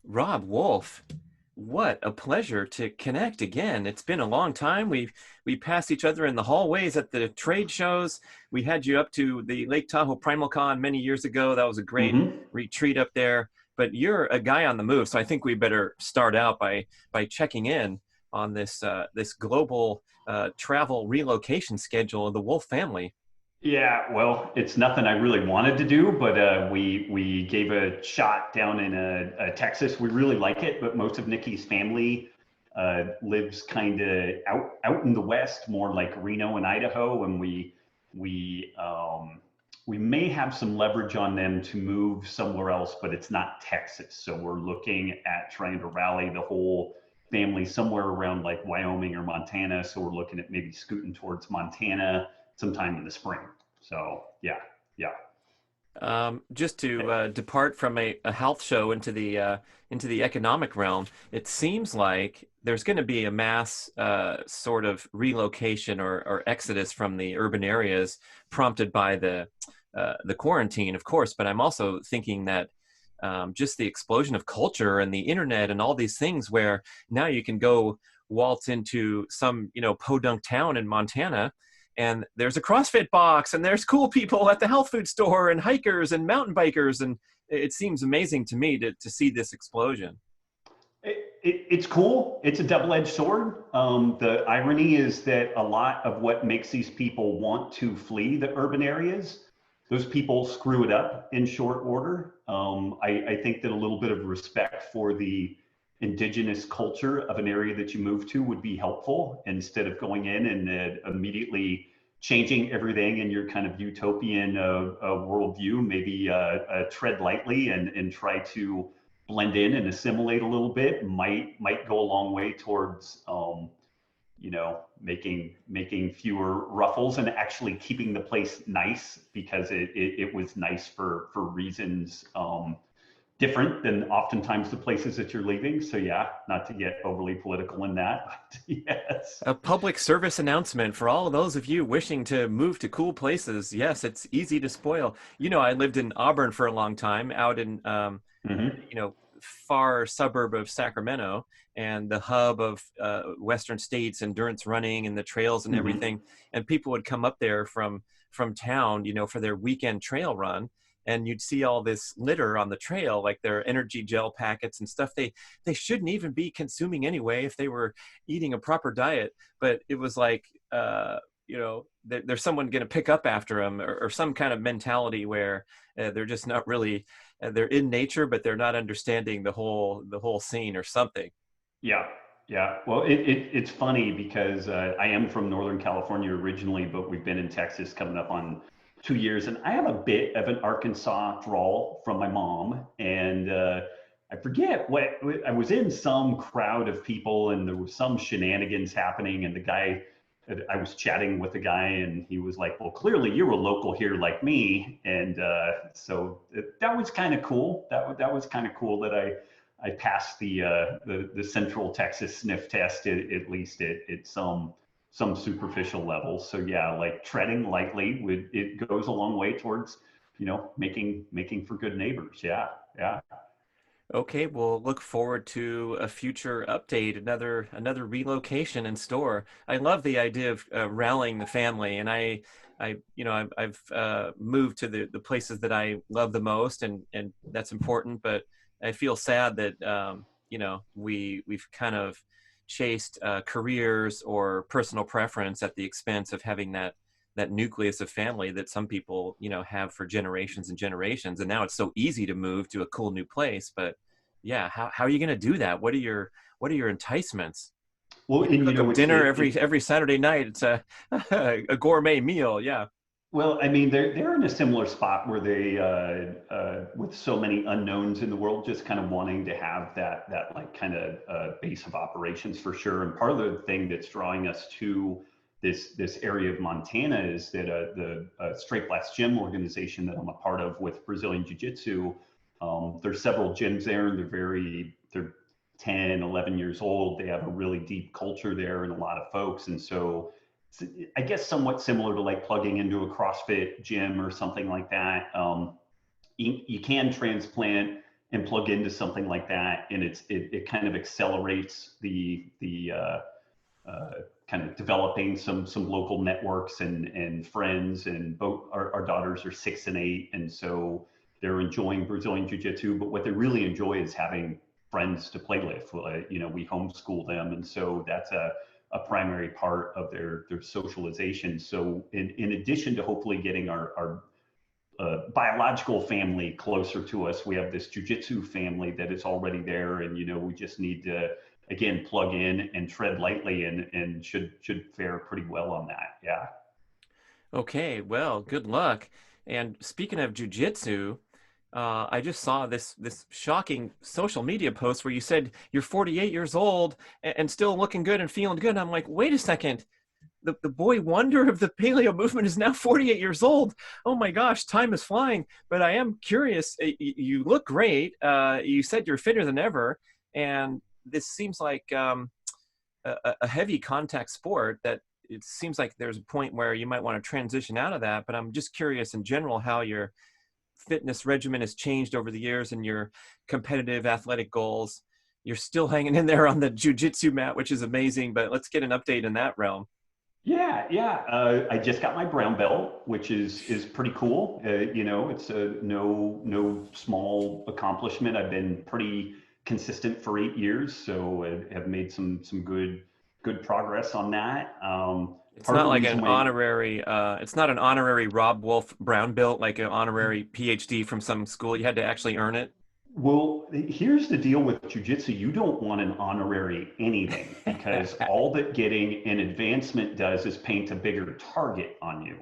Robb Wolf, what a pleasure to connect again. It's been a long time. We passed each other in the hallways at the trade shows. We had you up to the Lake Tahoe Primal Con many years ago. That was a great Hmm. retreat up there. But you're a guy on the move, so I think we better start out by checking in on this global travel relocation schedule of the Wolf family. Yeah, well, it's nothing I really wanted to do, but we gave a shot down in Texas. We really like it, but most of Nikki's family lives kind of out in the west, more like Reno and Idaho, and we we may have some leverage on them to move somewhere else, but it's not Texas. So we're looking at trying to rally the whole family somewhere around like Wyoming or Montana. So we're looking at maybe scooting towards Montana sometime in the spring. So yeah, yeah. Just to depart from a health show into the economic realm, it seems like there's going to be a mass sort of relocation or exodus from the urban areas prompted by the quarantine, of course. But I'm also thinking that just the explosion of culture and the internet and all these things, where now you can go waltz into some podunk town in Montana and there's a CrossFit box and there's cool people at the health food store and hikers and mountain bikers, and it seems amazing to me to see this explosion. It's cool. It's a double-edged sword. The irony is that a lot of what makes these people want to flee the urban areas, those people screw it up in short order. I think that a little bit of respect for the indigenous culture of an area that you move to would be helpful instead of going in and immediately changing everything in your kind of utopian worldview. Maybe tread lightly and try to blend in and assimilate a little bit might go a long way towards making fewer ruffles and actually keeping the place nice because it was nice for reasons different than oftentimes the places that you're leaving. So yeah, not to get overly political in that, but yes. A public service announcement for all of those of you wishing to move to cool places. Yes, it's easy to spoil. I lived in Auburn for a long time, out in Hmm. far suburb of Sacramento and the hub of Western States endurance running and the trails and Hmm. everything. And people would come up there from town, for their weekend trail run. And you'd see all this litter on the trail, like their energy gel packets and stuff they shouldn't even be consuming anyway if they were eating a proper diet. But it was like, there's someone going to pick up after them, or some kind of mentality where they're just not really they're in nature, but they're not understanding the whole scene or something. Yeah, yeah. Well, it's funny because I am from Northern California originally, but we've been in Texas coming up on 2 years, and I have a bit of an Arkansas drawl from my mom, and I forget what I was in some crowd of people, and there was some shenanigans happening, and the guy. I was chatting with the guy, and he was like, "Well, clearly you're a local here, like me," and so that was kind of cool. That was kind of cool that I passed the Central Texas sniff test at least at some superficial level. So yeah, like treading lightly would it goes a long way towards making for good neighbors. Yeah, yeah. Okay, we'll look forward to a future update, another relocation in store. I love the idea of rallying the family, and I've moved to the places that I love the most, and that's important. But I feel sad that we've kind of chased careers or personal preference at the expense of having that nucleus of family that some people have for generations and generations. And now it's so easy to move to a cool new place, but yeah, how are you going to do that? What are your enticements? Well, You and cook them dinner every Saturday night. It's a a gourmet meal. Yeah. well, I mean, they're in a similar spot where they, with so many unknowns in the world, just kind of wanting to have that like kind of base of operations for sure. And part of the thing that's drawing us to this area of Montana is that the Straight Blast Gym organization that I'm a part of with Brazilian Jiu Jitsu, there's several gyms there, and they're 10, 11 years old. They have a really deep culture there and a lot of folks, and so I guess somewhat similar to like plugging into a CrossFit gym or something like that. You can transplant and plug into something like that, and it kind of accelerates kind of developing some local networks and friends. And both our daughters are 6 and 8, and so they're enjoying Brazilian Jiu-Jitsu. But what they really enjoy is having friends to play with. You know, we homeschool them, and so that's a primary part of their socialization. So in addition to hopefully getting our biological family closer to us, we have this jujitsu family that is already there, and you know, we just need to again plug in and tread lightly, and should fare pretty well on that. Yeah. Okay, well, good luck. And speaking of jujitsu, I just saw this shocking social media post where you said you're 48 years old and still looking good and feeling good. And I'm like, wait a second. The boy wonder of the paleo movement is now 48 years old. Oh my gosh, time is flying. But I am curious. You look great. You said you're fitter than ever. And this seems like a heavy contact sport that it seems like there's a point where you might want to transition out of that. But I'm just curious in general how your fitness regimen has changed over the years and your competitive athletic goals. You're still hanging in there on the jujitsu mat, which is amazing. But let's get an update in that realm. Yeah, yeah. I just got my brown belt, which is pretty cool. You know, it's a no small accomplishment. I've been pretty consistent for 8 years, so I have made some good progress on that. It's Part of not the like reason an why, honorary, it's not an honorary Robb Wolf brown belt, like an honorary PhD from some school. You had to actually earn it. well, here's the deal with jujitsu. You don't want an honorary anything, because all that getting an advancement does is paint a bigger target on you.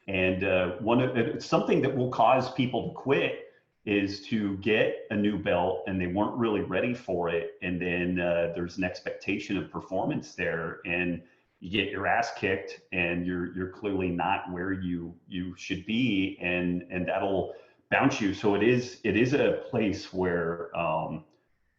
And something that will cause people to quit is to get a new belt and they weren't really ready for it, and then there's an expectation of performance there, and you get your ass kicked, and you're clearly not where you should be, and that'll bounce you. So it is a place where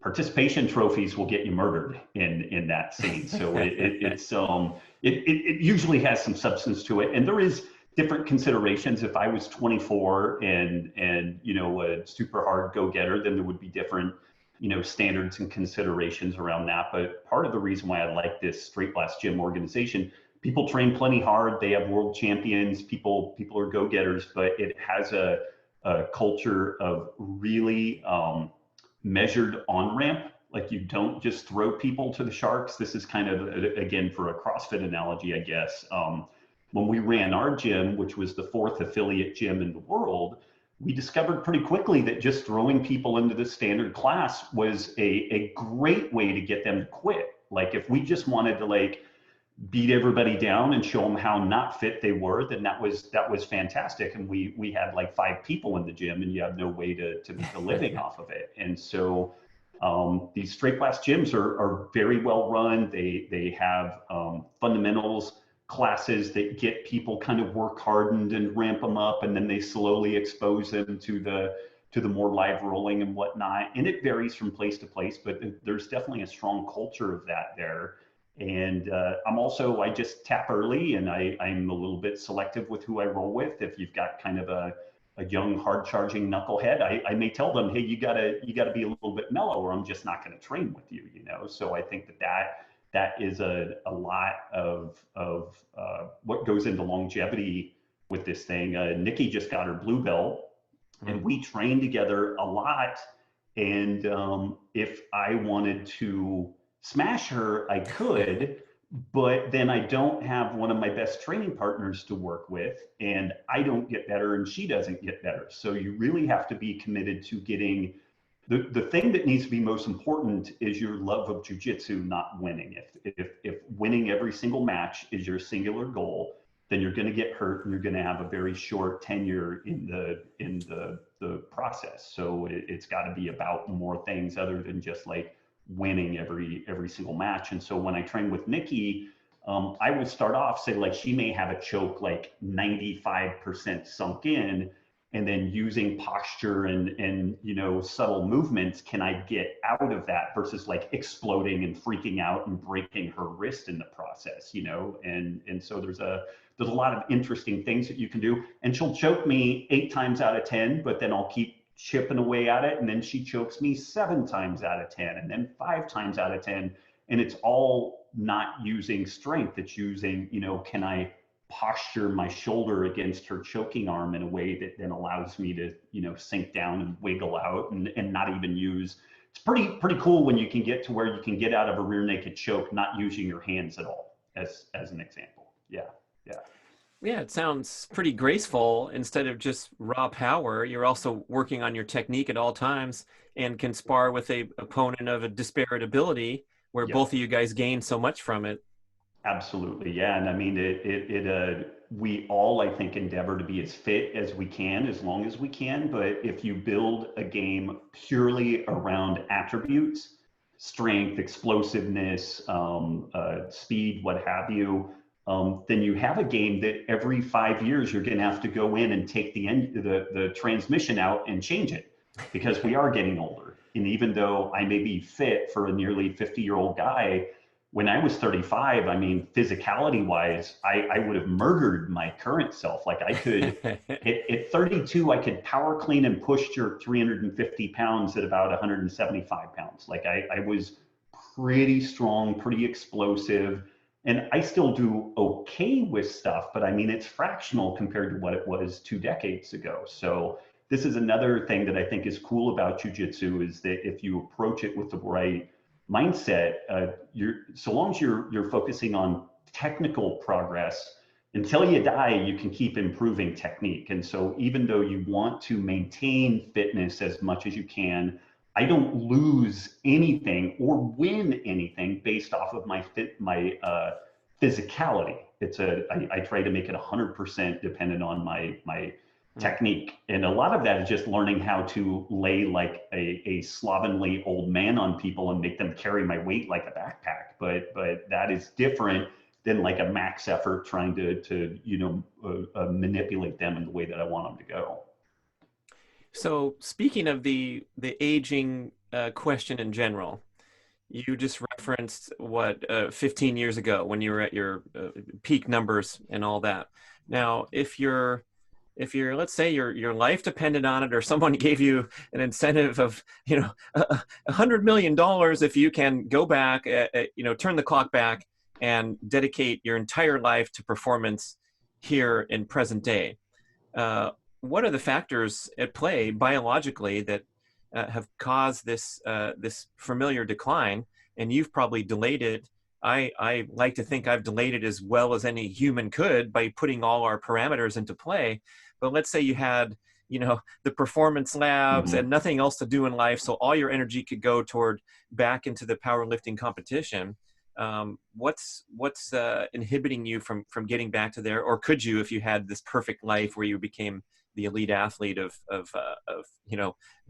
participation trophies will get you murdered in that scene. So it usually has some substance to it, and there is different considerations. If I was 24 and you know, a super hard go-getter, then there would be different, you know, standards and considerations around that. But part of the reason why I like this Straight Blast Gym organization, people train plenty hard, they have world champions, people are go-getters, but it has a culture of really measured on ramp. Like, you don't just throw people to the sharks. This is kind of, again, for a CrossFit analogy, I guess. When we ran our gym, which was the 4th affiliate gym in the world, we discovered pretty quickly that just throwing people into the standard class was a great way to get them to quit. Like, if we just wanted to like beat everybody down and show them how not fit they were, then that was fantastic. And we had like 5 people in the gym, and you have no way to make a living off of it. And so these straight blast gyms are very well run. They have fundamentals classes that get people kind of work hardened and ramp them up, and then they slowly expose them to the more live rolling and whatnot. And it varies from place to place, but there's definitely a strong culture of that there. And I just tap early, and I'm a little bit selective with who I roll with. If you've got kind of a young, hard charging knucklehead, I may tell them, hey, you gotta be a little bit mellow, or I'm just not going to train with you, you know? So I think that is a lot of what goes into longevity with this thing. Nikki just got her blue belt, and we trained together a lot. And if I wanted to smash her, I could, but then I don't have one of my best training partners to work with, and I don't get better and she doesn't get better. So you really have to be committed to getting the thing that needs to be most important is your love of jujitsu, not winning. If winning every single match is your singular goal, then you're going to get hurt, and you're going to have a very short tenure in the process. So it's got to be about more things other than just like winning every single match. And so when I train with Nikki, I would start off, say, like, she may have a choke like 95% sunk in, and then using posture and you know, subtle movements, can I get out of that, versus like exploding and freaking out and breaking her wrist in the process, you know? And so there's a lot of interesting things that you can do. And she'll choke me 8 times out of 10, but then I'll keep chipping away at it. And then she chokes me 7 times out of 10, and then 5 times out of 10. And it's all not using strength. It's using, can I posture my shoulder against her choking arm in a way that then allows me to, sink down and wiggle out and not even use. It's pretty cool when you can get to where you can get out of a rear naked choke not using your hands at all, as an example. Yeah, yeah. Yeah, it sounds pretty graceful. Instead of just raw power, you're also working on your technique at all times and can spar with a opponent of a disparate ability where Yep. both of you guys gain so much from it. Absolutely, yeah, and I mean we all, I think, endeavor to be as fit as we can, as long as we can. But if you build a game purely around attributes, strength, explosiveness, speed, what have you, then you have a game that every 5 years you're going to have to go in and take the transmission out and change it, because we are getting older. And even though I may be fit for a nearly 50-year-old guy, when I was 35, I mean, physicality wise, I would have murdered my current self. Like I could, at 32, I could power clean and push jerk 350 pounds at about 175 pounds. Like I was pretty strong, pretty explosive. And I still do okay with stuff, but I mean, it's fractional compared to what it was 2 decades ago. So this is another thing that I think is cool about jujitsu, is that if you approach it with the right mindset, so long as you're focusing on technical progress, until you die, you can keep improving technique. And so even though you want to maintain fitness as much as you can, I don't lose anything or win anything based off of my physicality. I try to make it 100% dependent on my technique. And a lot of that is just learning how to lay like a slovenly old man on people and make them carry my weight like a backpack. But that is different than like a max effort trying to manipulate them in the way that I want them to go. So speaking of the aging question in general, you just referenced what 15 years ago when you were at your peak numbers and all that. Now, if you're let's say your life depended on it, or someone gave you an incentive of $100 million if you can go back, turn the clock back and dedicate your entire life to performance here in present day, what are the factors at play biologically that have caused this familiar decline? And you've probably delayed it. I like to think I've delayed it as well as any human could by putting all our parameters into play. But let's say you had, the performance labs Mhm. and nothing else to do in life, so all your energy could go toward back into the powerlifting competition. What's inhibiting you from getting back to there? Or could you, if you had this perfect life where you became the elite athlete of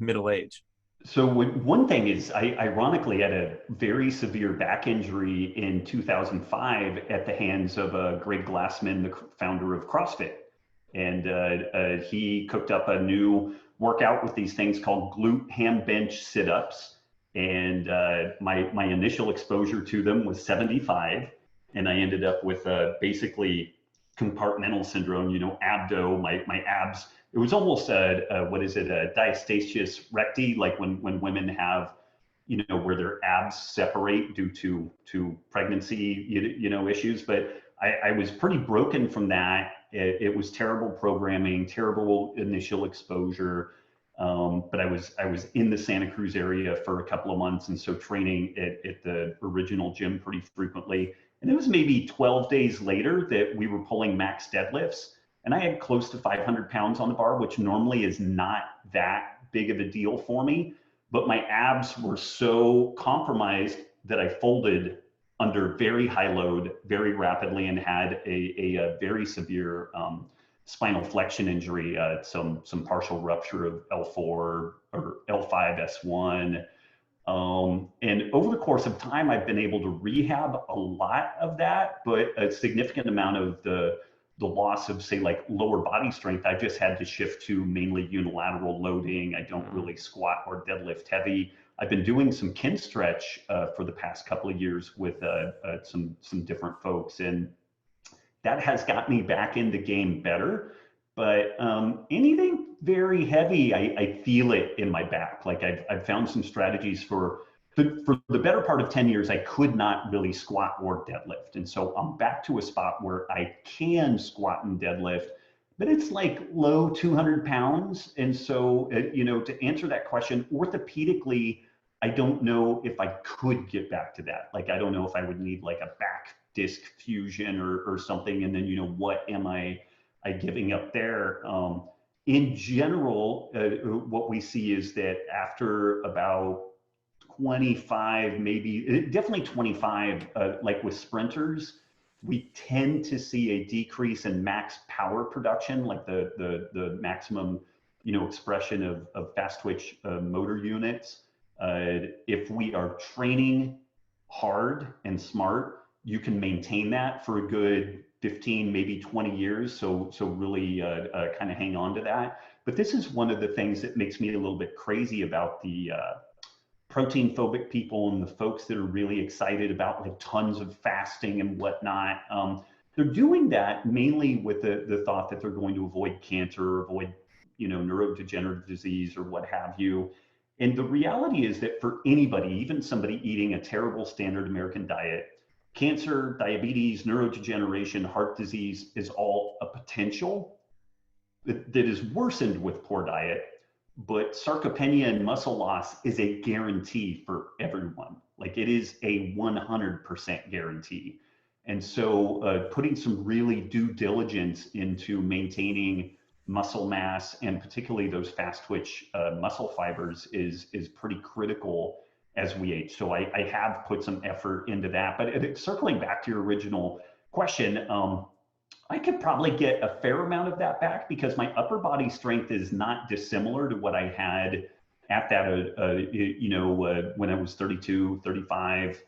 middle age? So one thing is, I ironically had a very severe back injury in 2005 at the hands of Greg Glassman, the founder of CrossFit. And he cooked up a new workout with these things called glute ham bench sit-ups. And my initial exposure to them was 75. And I ended up with basically compartmental syndrome, abdo, my abs. It was almost what is it, a diastasis recti, like when women have, where their abs separate due to pregnancy, issues. But I was pretty broken from that. It was terrible programming, terrible initial exposure. But I was in the Santa Cruz area for a couple of months, and so training at the original gym pretty frequently. And it was maybe 12 days later that we were pulling max deadlifts, and I had close to 500 pounds on the bar, which normally is not that big of a deal for me. But my abs were so compromised that I folded under very high load very rapidly and had a very severe spinal flexion injury, some partial rupture of L4 or L5 S1. And over the course of time, I've been able to rehab a lot of that, but a significant amount of the loss of, say, like lower body strength, I've just had to shift to mainly unilateral loading. I don't really squat or deadlift heavy. I've been doing some kin stretch for the past couple of years with some different folks, and that has got me back in the game better. But anything very heavy, I feel it in my back. Like I've found some strategies for the better part of 10 years, I could not really squat or deadlift. And so I'm back to a spot where I can squat and deadlift, but it's like low 200 pounds. And so, to answer that question, orthopedically, I don't know if I could get back to that. Like, I don't know if I would need like a back disc fusion or something. And then, what am I giving up there? In general, what we see is that after about 25, maybe definitely 25, like with sprinters, we tend to see a decrease in max power production, like the maximum, expression of fast twitch motor units. If we are training hard and smart, you can maintain that for a good 15, maybe 20 years. So really kind of hang on to that. But this is one of the things that makes me a little bit crazy about the protein phobic people and the folks that are really excited about like tons of fasting and whatnot. They're doing that mainly with the thought that they're going to avoid cancer or avoid, neurodegenerative disease or what have you. And the reality is that for anybody, even somebody eating a terrible standard American diet, cancer, diabetes, neurodegeneration, heart disease is all a potential that is worsened with poor diet. But sarcopenia and muscle loss is a guarantee for everyone. Like it is a 100% guarantee. And so putting some really due diligence into maintaining muscle mass and particularly those fast twitch muscle fibers is pretty critical as we age. So I have put some effort into that. But circling back to your original question, I could probably get a fair amount of that back because my upper body strength is not dissimilar to what I had at that, when I was 32, 35.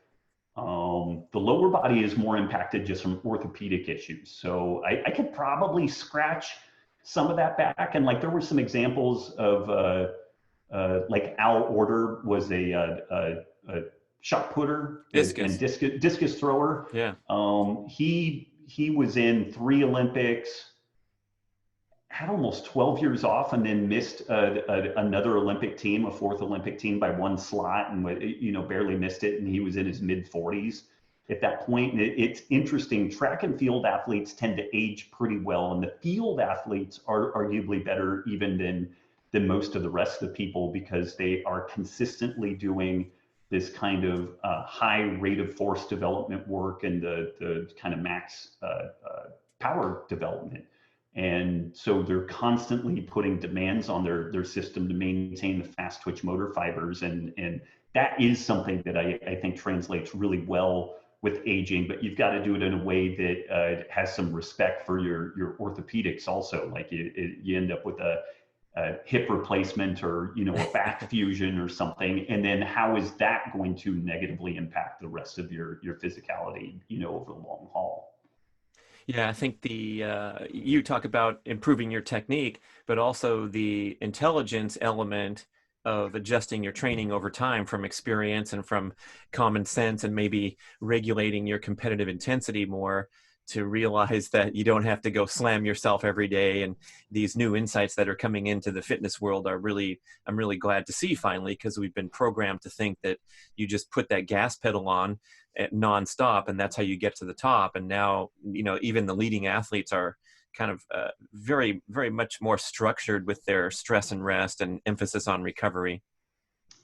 The lower body is more impacted just from orthopedic issues. So I could probably scratch some of that back. And like there were some examples of like Al Order was a shot putter and discus thrower. Yeah. He was in 3 Olympics, had almost 12 years off, and then missed another Olympic team, a 4th Olympic team, by 1 slot, and barely missed it. And he was in his mid 40s at that point. And it's interesting. Track and field athletes tend to age pretty well, and the field athletes are arguably better even than most of the rest of the people because they are consistently doing this kind of high rate of force development work and the kind of max power development. And so they're constantly putting demands on their system to maintain the fast twitch motor fibers. And that is something that I think translates really well with aging, but you've got to do it in a way that has some respect for your orthopedics also. Like you end up with a hip replacement or a back fusion or something, and then how is that going to negatively impact the rest of your physicality over the long haul? Yeah, I think you talk about improving your technique, but also the intelligence element of adjusting your training over time from experience and from common sense, and maybe regulating your competitive intensity more to realize that you don't have to go slam yourself every day. And these new insights that are coming into the fitness world I'm really glad to see finally, because we've been programmed to think that you just put that gas pedal on nonstop and that's how you get to the top. And now, even the leading athletes are kind of very, very much more structured with their stress and rest and emphasis on recovery.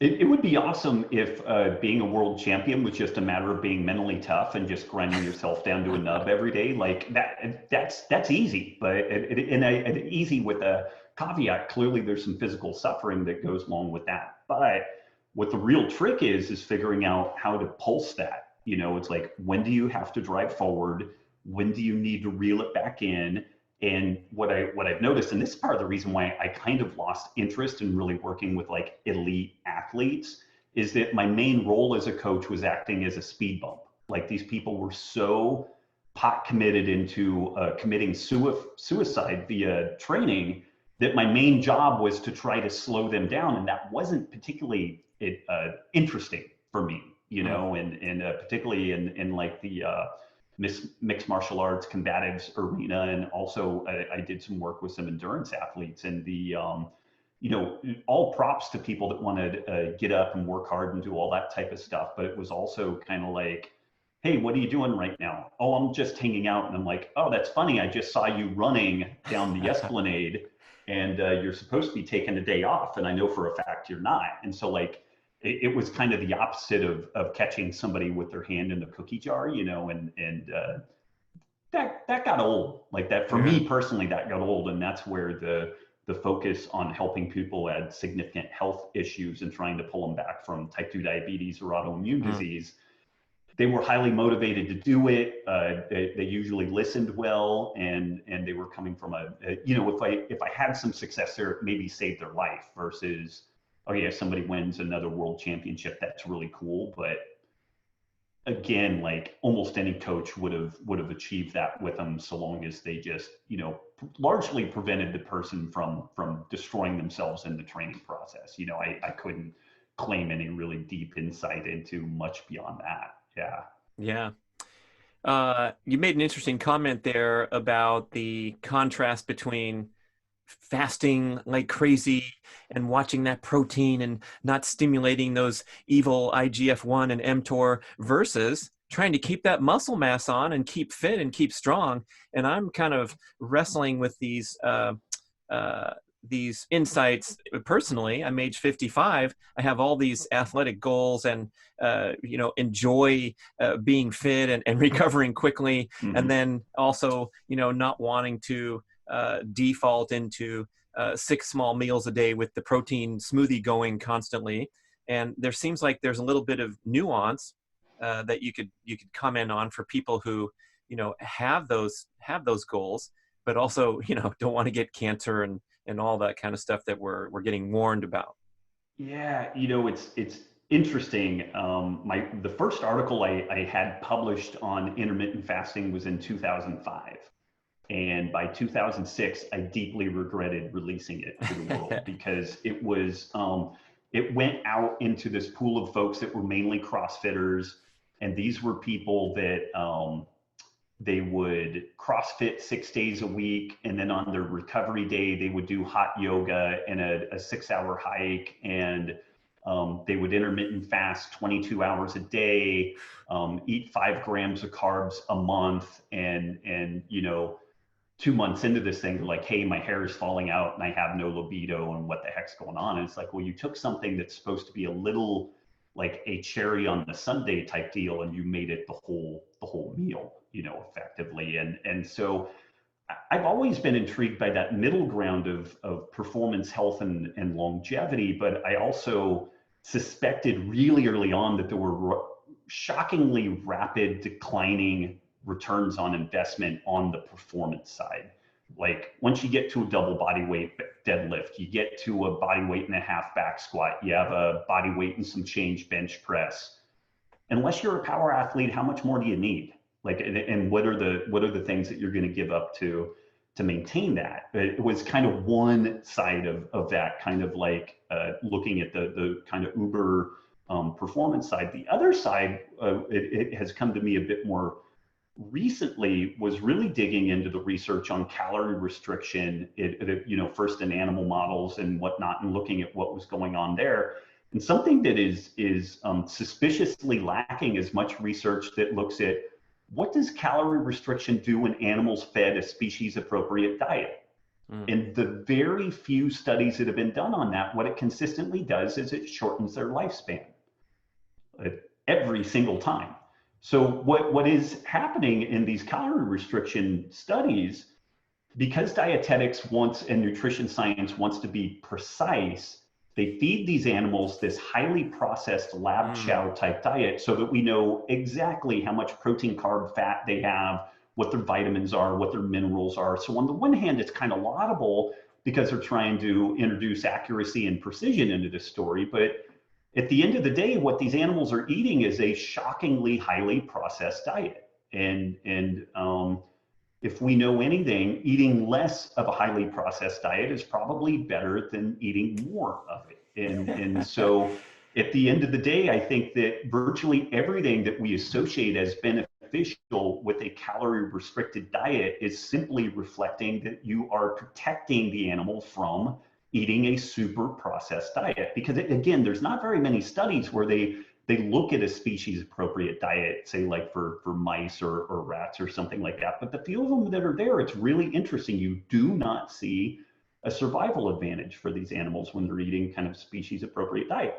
It would be awesome if being a world champion was just a matter of being mentally tough and just grinding yourself down to a nub every day. Like that's easy, but easy with a caveat. Clearly, there's some physical suffering that goes along with that. But what the real trick is figuring out how to pulse that. It's like, when do you have to drive forward? When do you need to reel it back in? And what I've noticed, and this is part of the reason why I kind of lost interest in really working with like elite athletes, is that my main role as a coach was acting as a speed bump. Like these people were so pot committed into committing suicide via training that my main job was to try to slow them down, and that wasn't particularly interesting for me, and particularly in like the mixed martial arts combatives arena, and also I did some work with some endurance athletes. And you know, all props to people that want to get up and work hard and do all that type of stuff. But it was also kind of like, hey, what are you doing right now? Oh, I'm just hanging out. And I'm like, oh, that's funny. I just saw you running down the Esplanade, and you're supposed to be taking a day off. And I know for a fact you're not. And so like, it was kind of the opposite of catching somebody with their hand in the cookie jar, you know, and that got old. Like that for Yeah. me personally, that got old, and that's where the focus on helping people had significant health issues and trying to pull them back from type 2 diabetes or autoimmune Mm. disease. They were highly motivated to do it. They usually listened well, and they were coming from you know, if I had some success there, it maybe saved their life versus, oh yeah, somebody wins another world championship, that's really cool. But again, like almost any coach would have achieved that with them, so long as they just, you know, largely prevented the person from destroying themselves in the training process. You know, I couldn't claim any really deep insight into much beyond that. Yeah. Yeah. You made an interesting comment there about the contrast between fasting like crazy and watching that protein and not stimulating those evil IGF-1 and mTOR versus trying to keep that muscle mass on and keep fit and keep strong. And I'm kind of wrestling with these insights personally. I'm age 55. I have all these athletic goals and you know, enjoy being fit and recovering quickly, and Mm-hmm. then also, you know, not wanting to default into 6 small meals a day with the protein smoothie going constantly. And there seems like there's a little bit of nuance that you could comment on for people who, you know, have those goals, but also, you know, don't want to get cancer and all that kind of stuff that we're getting warned about. Yeah, you know, it's interesting. The first article I had published on intermittent fasting was in 2005. And by 2006, I deeply regretted releasing it to the world because it went out into this pool of folks that were mainly CrossFitters. And these were people that they would CrossFit 6 days a week. And then on their recovery day, they would do hot yoga and a 6 hour hike. And they would intermittent fast 22 hours a day, eat 5 grams of carbs a month. And, you know, 2 months into this thing, they're like, hey, my hair is falling out and I have no libido and what the heck's going on? And it's like, well, you took something that's supposed to be a little like a cherry on the sundae type deal, and you made it the whole meal, you know, effectively. And so I've always been intrigued by that middle ground of performance, health, and longevity, but I also suspected really early on that there were shockingly rapid declining returns on investment on the performance side. Like once you get to a double body weight deadlift, you get to a body weight and a half back squat, you have a body weight and some change bench press. Unless you're a power athlete, how much more do you need? Like, and what are the things that you're going to give up to maintain that? It was kind of one side of that, kind of like looking at the kind of uber performance side. The other side, it has come to me a bit more recently, was really digging into the research on calorie restriction, you know, first in animal models and whatnot, and looking at what was going on there. And something that is suspiciously lacking is much research that looks at what does calorie restriction do when animals fed a species appropriate diet. Mm. And the very few studies that have been done on that, what it consistently does is it shortens their lifespan every single time. So what is happening in these calorie restriction studies, because dietetics wants and nutrition science wants to be precise, they feed these animals this highly processed lab chow type diet so that we know exactly how much protein, carb, fat they have, what their vitamins are, what their minerals are. So on the one hand, it's kind of laudable because they're trying to introduce accuracy and precision into this story. But at the end of the day, what these animals are eating is a shockingly highly processed diet. And if we know anything, eating less of a highly processed diet is probably better than eating more of it. And so at the end of the day, I think that virtually everything that we associate as beneficial beneficial with a calorie restricted diet is simply reflecting that you are protecting the animal from eating a super processed diet. Because again, there's not very many studies where they look at a species appropriate diet, say like for mice or rats or something like that. But the few of them that are there, it's really interesting. You do not see a survival advantage for these animals when they're eating kind of species appropriate diet.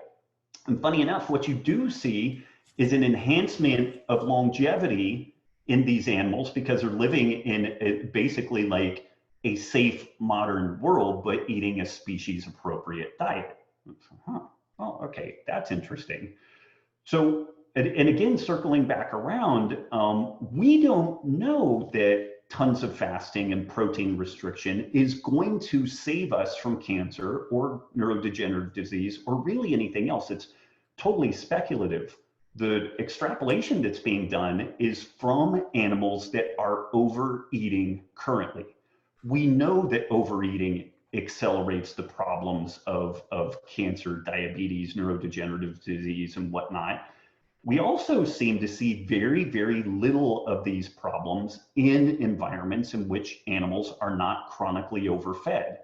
And funny enough, what you do see is an enhancement of longevity in these animals because they're living in basically like a safe modern world, but eating a species appropriate diet. Huh. Oh, okay, that's interesting. So, and again, circling back around, we don't know that tons of fasting and protein restriction is going to save us from cancer or neurodegenerative disease or really anything else. It's totally speculative. The extrapolation that's being done is from animals that are overeating currently. We know that overeating accelerates the problems of cancer, diabetes, neurodegenerative disease, and whatnot. We also seem to see very, very little of these problems in environments in which animals are not chronically overfed.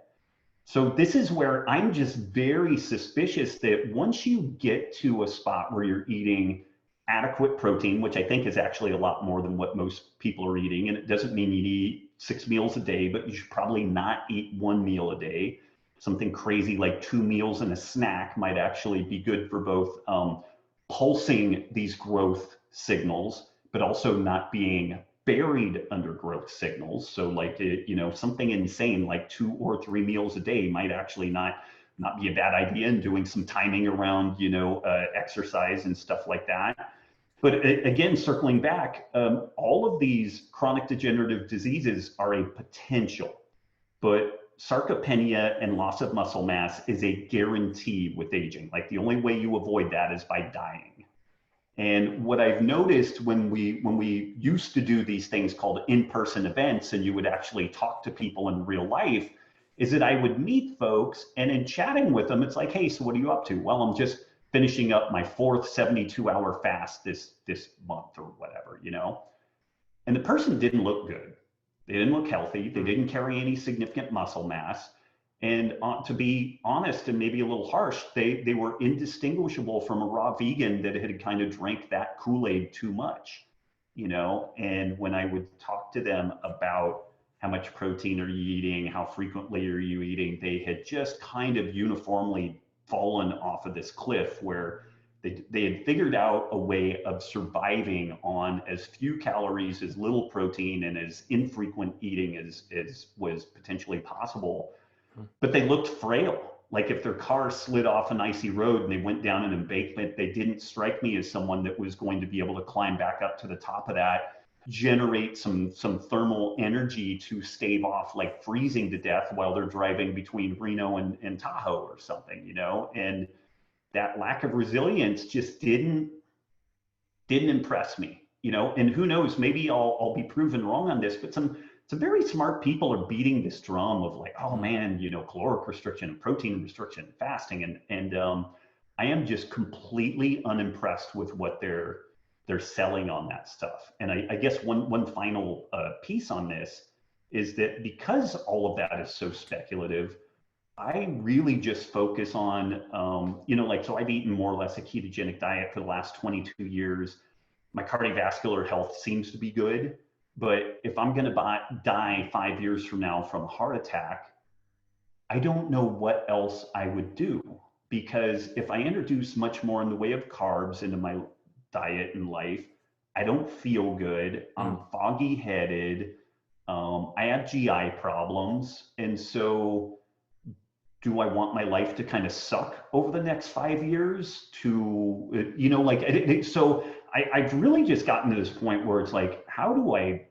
So this is where I'm just very suspicious that once you get to a spot where you're eating adequate protein, which I think is actually a lot more than what most people are eating, and it doesn't mean you need 6 meals a day, but you should probably not eat 1 meal a day. Something crazy like 2 meals and a snack might actually be good for both pulsing these growth signals, but also not being buried under growth signals. So like, something insane like 2 or 3 meals a day might actually not be a bad idea, and doing some timing around, exercise and stuff like that. But again, circling back, all of these chronic degenerative diseases are a potential, but sarcopenia and loss of muscle mass is a guarantee with aging. Like the only way you avoid that is by dying. And what I've noticed when we used to do these things called in-person events, and you would actually talk to people in real life, is that I would meet folks, and in chatting with them, it's like, hey, so what are you up to? Well, I'm just finishing up my 4th 72-hour fast this month or whatever, And the person didn't look good. They didn't look healthy. They didn't carry any significant muscle mass. And to be honest and maybe a little harsh, they were indistinguishable from a raw vegan that had kind of drank that Kool-Aid too much, And when I would talk to them about how much protein are you eating, how frequently are you eating, they had just kind of uniformly fallen off of this cliff where they had figured out a way of surviving on as few calories, as little protein, and as infrequent eating as was potentially possible. But they looked frail. Like if their car slid off an icy road and they went down an embankment, they didn't strike me as someone that was going to be able to climb back up to the top of that, generate some thermal energy to stave off like freezing to death while they're driving between Reno and Tahoe or something, And that lack of resilience just didn't impress me, And who knows, maybe I'll be proven wrong on this, but some very smart people are beating this drum of like, oh man, caloric restriction and protein restriction, fasting, and I am just completely unimpressed with what they're selling on that stuff. And I guess one final piece on this is that because all of that is so speculative, I really just focus on, so I've eaten more or less a ketogenic diet for the last 22 years. My cardiovascular health seems to be good, but if I'm going to die 5 years from now from a heart attack, I don't know what else I would do, because if I introduce much more in the way of carbs into my diet and life, I don't feel good. I'm foggy headed. I have GI problems. And so do I want my life to kind of suck over the next 5 years so I've really just gotten to this point where it's like, how do I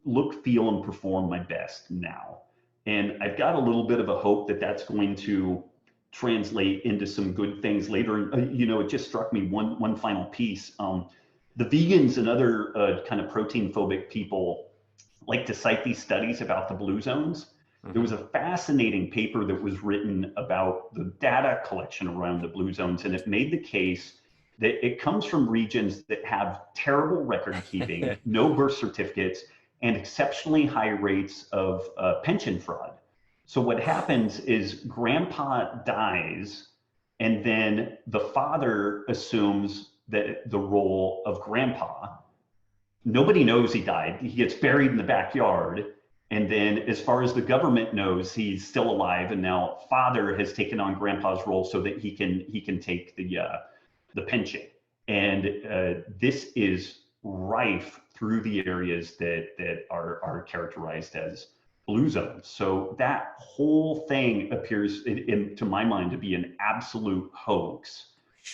look, feel, and perform my best now? And I've got a little bit of a hope that that's going to translate into some good things later. It just struck me one final piece. The vegans and other kind of protein phobic people like to cite these studies about the blue zones. There was a fascinating paper that was written about the data collection around the blue zones, and it made the case that it comes from regions that have terrible record keeping, no birth certificates, and exceptionally high rates of pension fraud. So what happens is grandpa dies, and then the father assumes the role of grandpa. Nobody knows he died. He gets buried in the backyard. And then as far as the government knows, he's still alive. And now father has taken on grandpa's role so that he can take the pension. And this is rife through the areas that are characterized as blue zones. So that whole thing appears, to my mind, to be an absolute hoax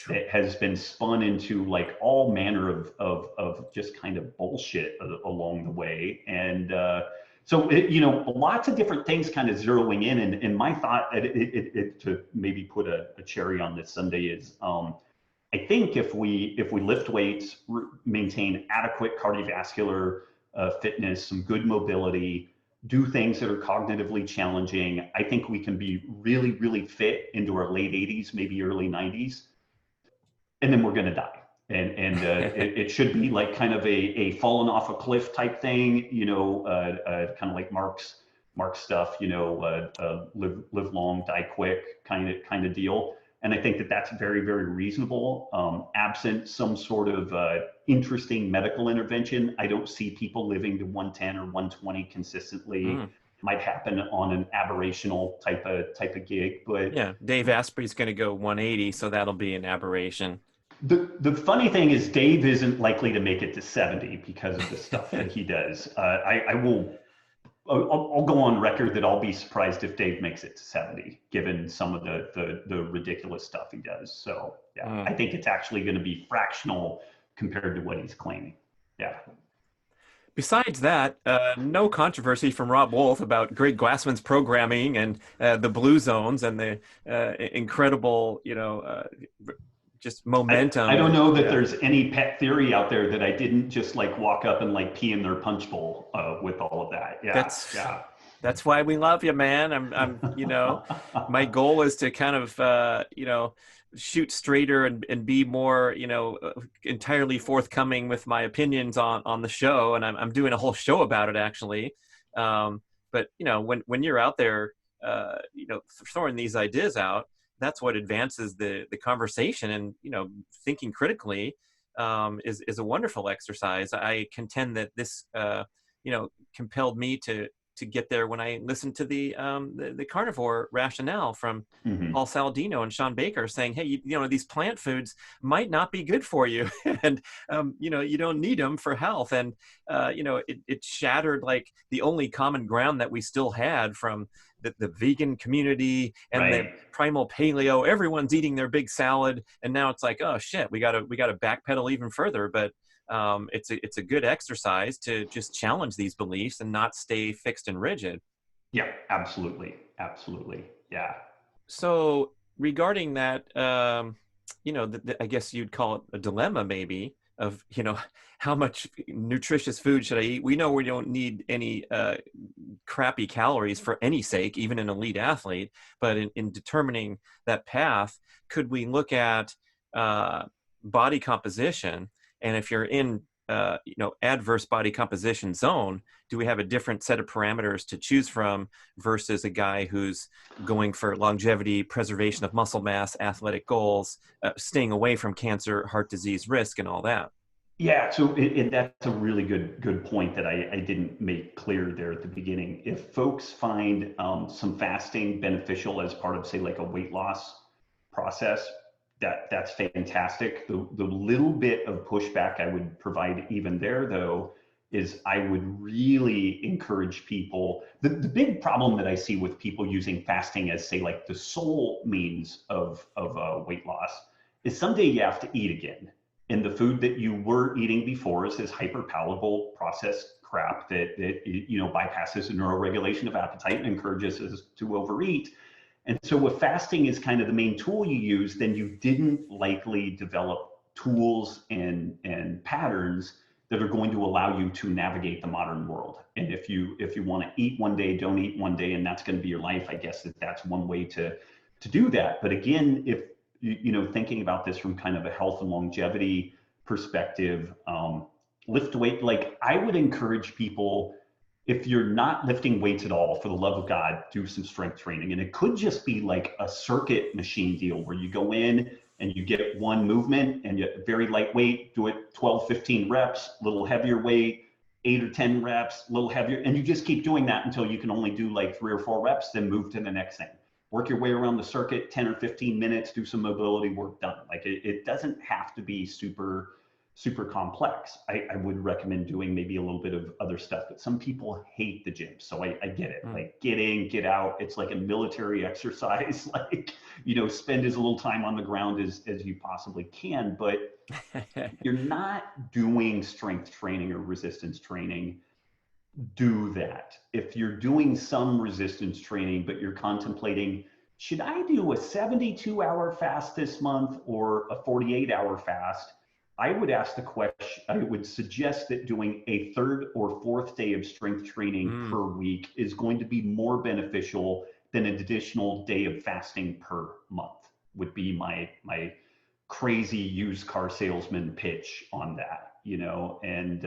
that has been spun into like all manner of just kind of bullshit along the way. And so, lots of different things kind of zeroing in. And my thought, to maybe put a cherry on this sundae is, I think if we lift weights, maintain adequate cardiovascular fitness, some good mobility, do things that are cognitively challenging, I think we can be really, really fit into our late 80s, maybe early 90s, and then we're going to die. And it should be like kind of a fallen off a cliff type thing, kind of like Mark's stuff, live long, die quick kind of deal. And I think that that's very, very reasonable. Absent some sort of interesting medical intervention, I don't see people living to 110 or 120 consistently. Might happen on an aberrational type of gig, but yeah, Dave Asprey's going to go 180, so that'll be an aberration. The funny thing is Dave isn't likely to make it to 70 because of the stuff that he does. I'll go on record that I'll be surprised if Dave makes it to 70, given some of the ridiculous stuff he does. So yeah, I think it's actually going to be fractional compared to what he's claiming. Yeah. Besides that, no controversy from Robb Wolf about Greg Glassman's programming and the blue zones and the incredible, just momentum. I don't know that there's any pet theory out there that I didn't just like walk up and like pee in their punch bowl with all of that. Yeah, that's why we love you, man. I'm my goal is to kind of, shoot straighter and be more, entirely forthcoming with my opinions on the show. And I'm doing a whole show about it actually. But when you're out there, throwing these ideas out, that's what advances the conversation. And thinking critically is a wonderful exercise. I contend that this compelled me to get there when I listened to the carnivore rationale from Paul Saladino and Sean Baker saying, hey, these plant foods might not be good for you, and you don't need them for health. And it shattered like the only common ground that we still had from the vegan community and the primal paleo. Everyone's eating their big salad, and now it's like, oh shit, we gotta backpedal even further. But it's a good exercise to just challenge these beliefs and not stay fixed and rigid. Yeah, absolutely. Yeah. So regarding that, I guess you'd call it a dilemma maybe of, how much nutritious food should I eat? We know we don't need any crappy calories for any sake, even an elite athlete. But in determining that path, could we look at body composition? And if you're in, adverse body composition zone, do we have a different set of parameters to choose from versus a guy who's going for longevity, preservation of muscle mass, athletic goals, staying away from cancer, heart disease risk, and all that? Yeah, so that's a really good point that I didn't make clear there at the beginning. If folks find some fasting beneficial as part of, say, like a weight loss process, that's fantastic. The little bit of pushback I would provide even there, though, is I would really encourage people. The big problem that I see with people using fasting as, say, like the sole means of weight loss is someday you have to eat again. And the food that you were eating before is this hyper palatable processed crap that bypasses the neuroregulation of appetite and encourages us to overeat. And so if fasting is kind of the main tool you use, then you didn't likely develop tools and patterns that are going to allow you to navigate the modern world. And if you want to eat one day, don't eat one day, and that's going to be your life, I guess that's one way to do that. But again, thinking about this from kind of a health and longevity perspective, lift weight. Like I would encourage people, if you're not lifting weights at all, for the love of God, do some strength training. And it could just be like a circuit machine deal where you go in and you get one movement and you very lightweight, do it 12, 15 reps, a little heavier weight, 8 or 10 reps, a little heavier. And you just keep doing that until you can only do like 3 or 4 reps, then move to the next thing. Work your way around the circuit, 10 or 15 minutes, do some mobility work, done. Like it doesn't have to be super complex. I would recommend doing maybe a little bit of other stuff, but some people hate the gym. So I get it. Like get in, get out. It's like a military exercise. Like, spend as little time on the ground as you possibly can, but you're not doing strength training or resistance training. Do that. If you're doing some resistance training, but you're contemplating, should I do a 72-hour fast this month or a 48-hour fast? I would ask the question, I would suggest that doing a 3rd or 4th day of strength training per week is going to be more beneficial than an additional day of fasting per month, would be my crazy used car salesman pitch on that, and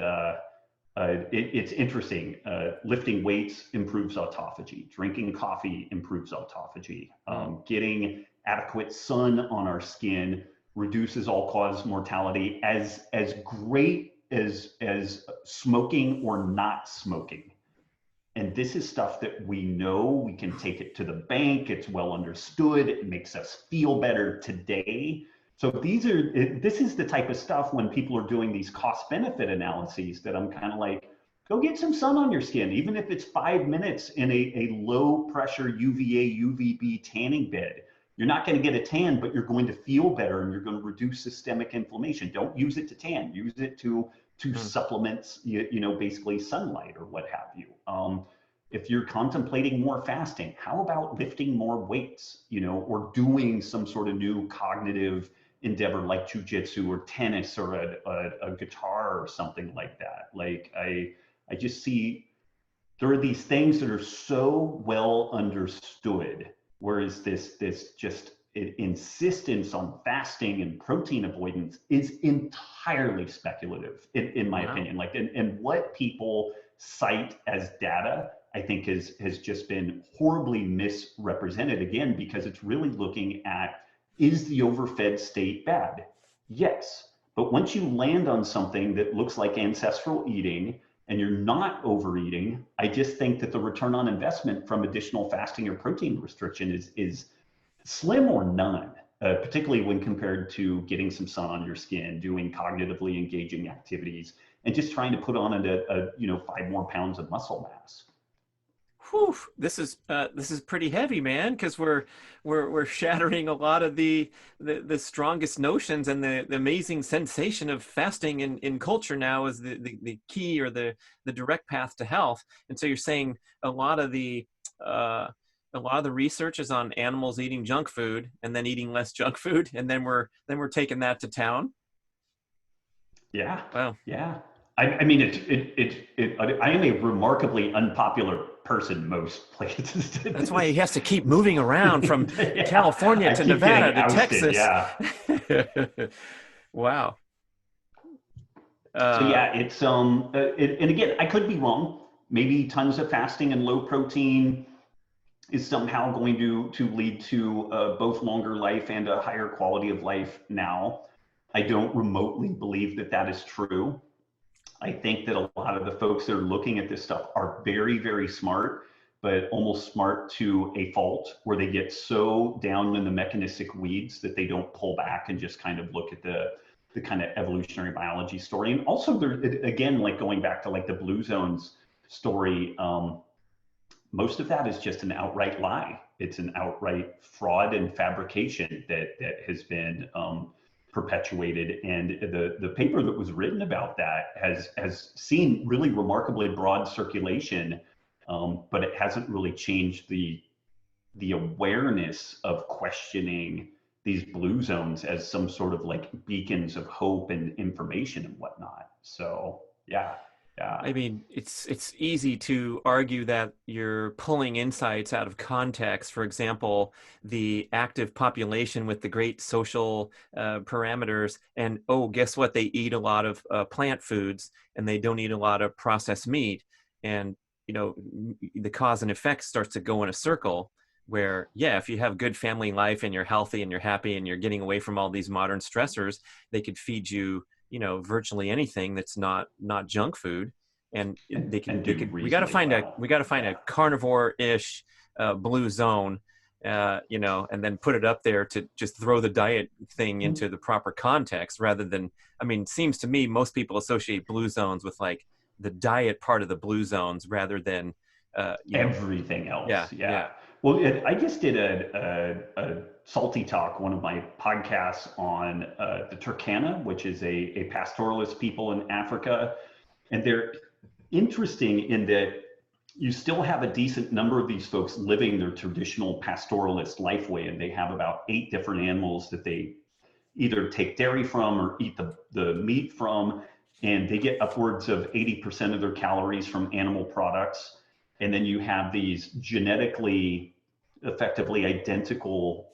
it's interesting. Lifting weights improves autophagy. Drinking coffee improves autophagy. Getting adequate sun on our skin reduces all-cause mortality. As great as smoking or not smoking. And this is stuff that we know. We can take it to the bank. It's well understood. It makes us feel better today. So this is the type of stuff when people are doing these cost-benefit analyses that I'm kind of like, go get some sun on your skin, even if it's 5 minutes in a low-pressure UVA, UVB tanning bed. You're not going to get a tan, but you're going to feel better and you're going to reduce systemic inflammation. Don't use it to tan. Use it to supplement, basically sunlight or what have you. If you're contemplating more fasting, how about lifting more weights, or doing some sort of new cognitive endeavor like jujitsu or tennis or a guitar or something like that. Like I just see there are these things that are so well understood, whereas this just insistence on fasting and protein avoidance is entirely speculative in my opinion. Like and what people cite as data, I think has just been horribly misrepresented, again, because it's really looking at, is the overfed state bad? Yes. But once you land on something that looks like ancestral eating and you're not overeating, I just think that the return on investment from additional fasting or protein restriction is slim or none, particularly when compared to getting some sun on your skin, doing cognitively engaging activities, and just trying to put on a 5 more pounds of muscle mass. Whew, this is pretty heavy, man, because we're shattering a lot of the strongest notions, and the amazing sensation of fasting in culture now is the key or the direct path to health. And so you're saying a lot of the research is on animals eating junk food and then eating less junk food, and then we're taking that to town. Yeah. Wow. Yeah. I mean, I am a remarkably unpopular person most places. That's why he has to keep moving around from Yeah, California to Nevada to ousted, Texas. Yeah. Wow. So yeah, it's and again, I could be wrong. Maybe tons of fasting and low protein is somehow going to lead to both longer life and a higher quality of life now. I don't remotely believe that is true. I think that a lot of the folks that are looking at this stuff are very, very smart, but almost smart to a fault, where they get so down in the mechanistic weeds that they don't pull back and just kind of look at the kind of evolutionary biology story. And also, there, again, like going back to like the blue zones story, most of that is just an outright lie. It's an outright fraud and fabrication that has been perpetuated. And the paper that was written about that has seen really remarkably broad circulation, but it hasn't really changed the awareness of questioning these blue zones as some sort of like beacons of hope and information and whatnot. So yeah. Yeah. I mean, it's easy to argue that you're pulling insights out of context. For example, the active population with the great social parameters, and oh, guess what? They eat a lot of plant foods, and they don't eat a lot of processed meat. And the cause and effect starts to go in a circle. Where, yeah, if you have good family life and you're healthy and you're happy and you're getting away from all these modern stressors, they could feed you virtually anything that's not junk food, and And they do could reasonably we well. got to find Yeah. a carnivore-ish blue zone, and then put it up there to just throw the diet thing into the proper context, rather than, I mean, it seems to me most people associate blue zones with like the diet part of the blue zones rather than Everything yeah, else. yeah. Yeah. Well, I just did a Salty Talk, one of my podcasts on the Turkana, which is a pastoralist people in Africa. And they're interesting in that you still have a decent number of these folks living their traditional pastoralist life way. And they have about 8 different animals that they either take dairy from or eat the meat from. And they get upwards of 80% of their calories from animal products. And then you have these genetically effectively identical,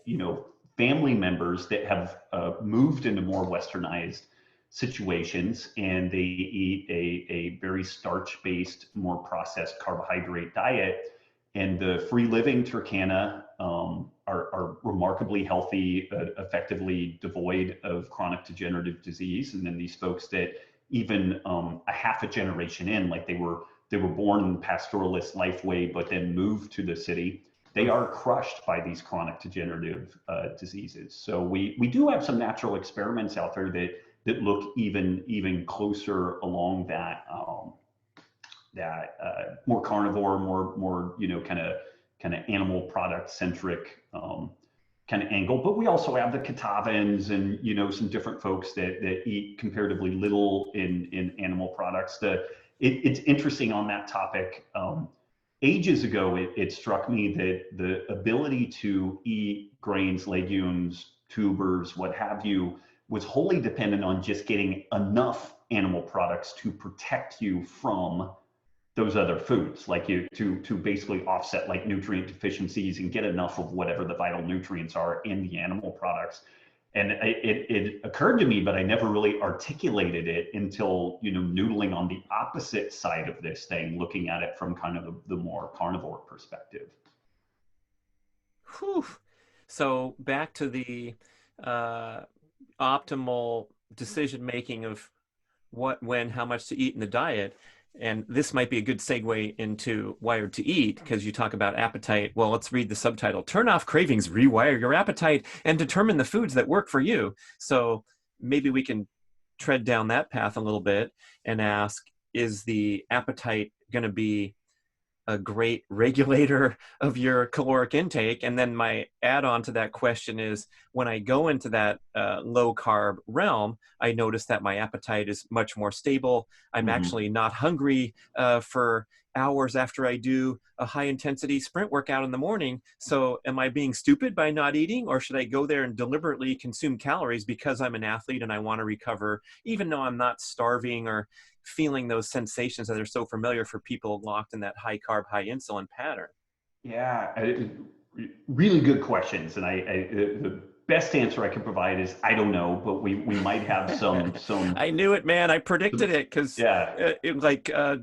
family members that have moved into more westernized situations, and they eat a very starch-based, more processed carbohydrate diet. And the free living Turkana are remarkably healthy, effectively devoid of chronic degenerative disease. And then these folks that even a half a generation in, like they were born in the pastoralist life way, but then moved to the city, they are crushed by these chronic degenerative diseases. So we do have some natural experiments out there that look even closer along that more carnivore, more kind of animal product centric kind of angle. But we also have the Catawans and some different folks that eat comparatively little in animal products. It's interesting on that topic. Ages ago, it struck me that the ability to eat grains, legumes, tubers, what have you, was wholly dependent on just getting enough animal products to protect you from those other foods, like to basically offset like nutrient deficiencies and get enough of whatever the vital nutrients are in the animal products. And it occurred to me, but I never really articulated it until noodling on the opposite side of this thing, looking at it from kind of the more carnivore perspective. Whew. So back to the uh, optimal decision making of what, when, how much to eat in the diet. And this might be a good segue into Wired to Eat, because you talk about appetite. Well, let's read the subtitle: Turn Off Cravings, Rewire Your Appetite, and Determine the Foods That Work for You. So maybe we can tread down that path a little bit and ask, is the appetite going to be a great regulator of your caloric intake? And then my add-on to that question is, when I go into that low carb realm, I notice that my appetite is much more stable. I'm Mm-hmm. actually not hungry for hours after I do a high intensity sprint workout in the morning. So am I being stupid by not eating, or should I go there and deliberately consume calories because I'm an athlete and I want to recover, even though I'm not starving or feeling those sensations that are so familiar for people locked in that high carb, high insulin pattern? Yeah, really good questions, and the best answer I can provide is I don't know, but we might have I knew it, man. I predicted some it because yeah.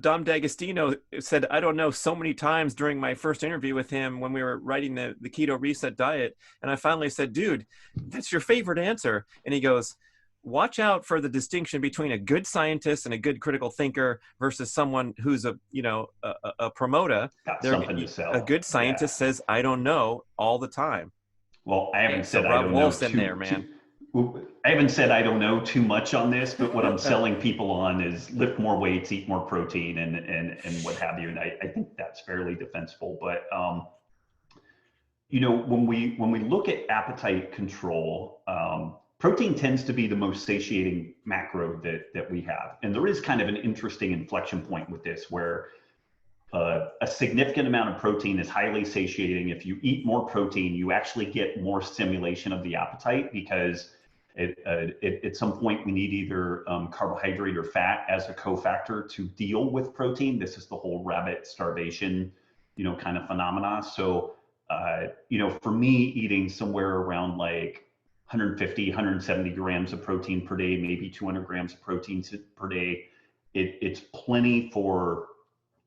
Dom D'Agostino said, I don't know, so many times during my first interview with him when we were writing the Keto Reset Diet. And I finally said, dude, that's your favorite answer. And he goes, watch out for the distinction between a good scientist and a good critical thinker versus someone who's a promoter. Got They're, something to a sell. good Yeah. scientist says, I don't know, all the time. Well, I Hey, haven't so said I Robb don't know Wolf's in there, too. man. I haven't said I don't know too much on this, but what I'm selling people on is lift more weights, eat more protein, and what have you. And I think that's fairly defensible. But when we look at appetite control, protein tends to be the most satiating macro that we have. And there is kind of an interesting inflection point with this, where a significant amount of protein is highly satiating. If you eat more protein, you actually get more stimulation of the appetite, because At some point, we need either carbohydrate or fat as a cofactor to deal with protein. This is the whole rabbit starvation, kind of phenomena. So, for me, eating somewhere around like 150, 170 grams of protein per day, maybe 200 grams of protein per day, it's plenty for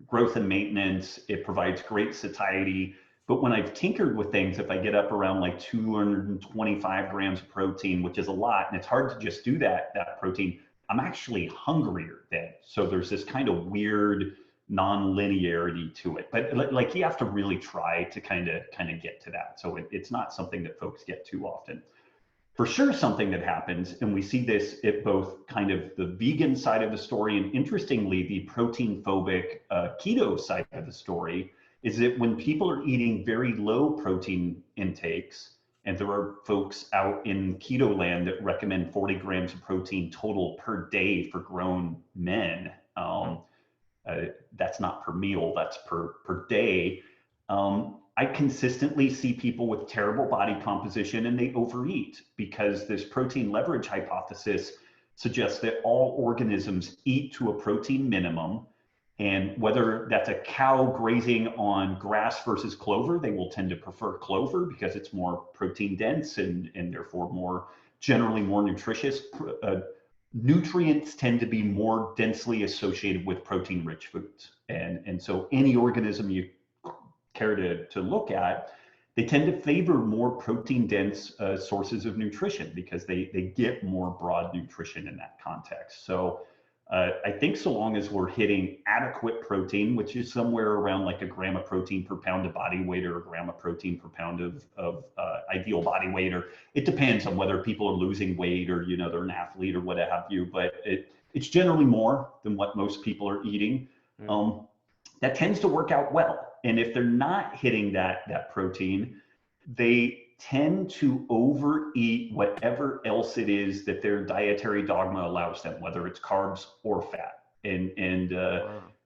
growth and maintenance. It provides great satiety. But when I've tinkered with things, if I get up around like 225 grams of protein, which is a lot, and it's hard to just do that protein, I'm actually hungrier then. So there's this kind of weird non-linearity to it. But like you have to really try to kind of get to that. So it's not something that folks get too often. For sure, something that happens, and we see this at both kind of the vegan side of the story and interestingly, the protein phobic keto side of the story, is that when people are eating very low protein intakes, and there are folks out in keto land that recommend 40 grams of protein total per day for grown men, that's not per meal, that's per day. I consistently see people with terrible body composition and they overeat because this protein leverage hypothesis suggests that all organisms eat to a protein minimum. And whether that's a cow grazing on grass versus clover, they will tend to prefer clover because it's more protein dense and therefore generally more nutritious. Nutrients tend to be more densely associated with protein rich foods. And so any organism you care to look at, they tend to favor more protein dense sources of nutrition because they get more broad nutrition in that context. So I think so long as we're hitting adequate protein, which is somewhere around like a gram of protein per pound of body weight or a gram of protein per pound of ideal body weight, or it depends on whether people are losing weight or they're an athlete or what have you, but it's generally more than what most people are eating. That tends to work out well. And if they're not hitting that protein, they tend to overeat whatever else it is that their dietary dogma allows them, whether it's carbs or fat. And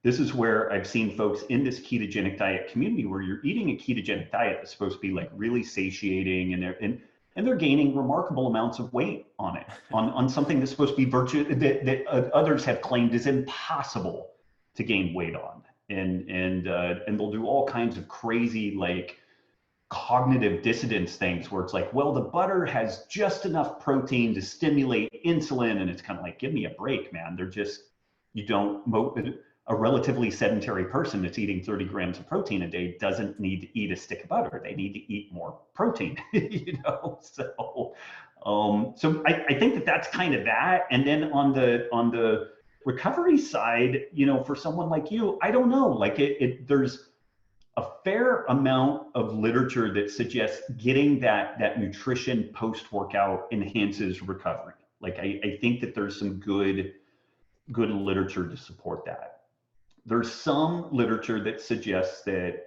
this is where I've seen folks in this ketogenic diet community where you're eating a ketogenic diet that's supposed to be like really satiating, and they're gaining remarkable amounts of weight on it, on something that's supposed to be that others have claimed is impossible to gain weight on. And they'll do all kinds of crazy like cognitive dissonance things where it's like, well, the butter has just enough protein to stimulate insulin, and it's kind of like, give me a break, man. A relatively sedentary person that's eating 30 grams of protein a day doesn't need to eat a stick of butter. They need to eat more protein, So I think that's kind of that. And then on the recovery side, for someone like you, I don't know, like there's a fair amount of literature that suggests getting that nutrition post-workout enhances recovery. Like I think that there's some good literature to support that. There's some literature that suggests that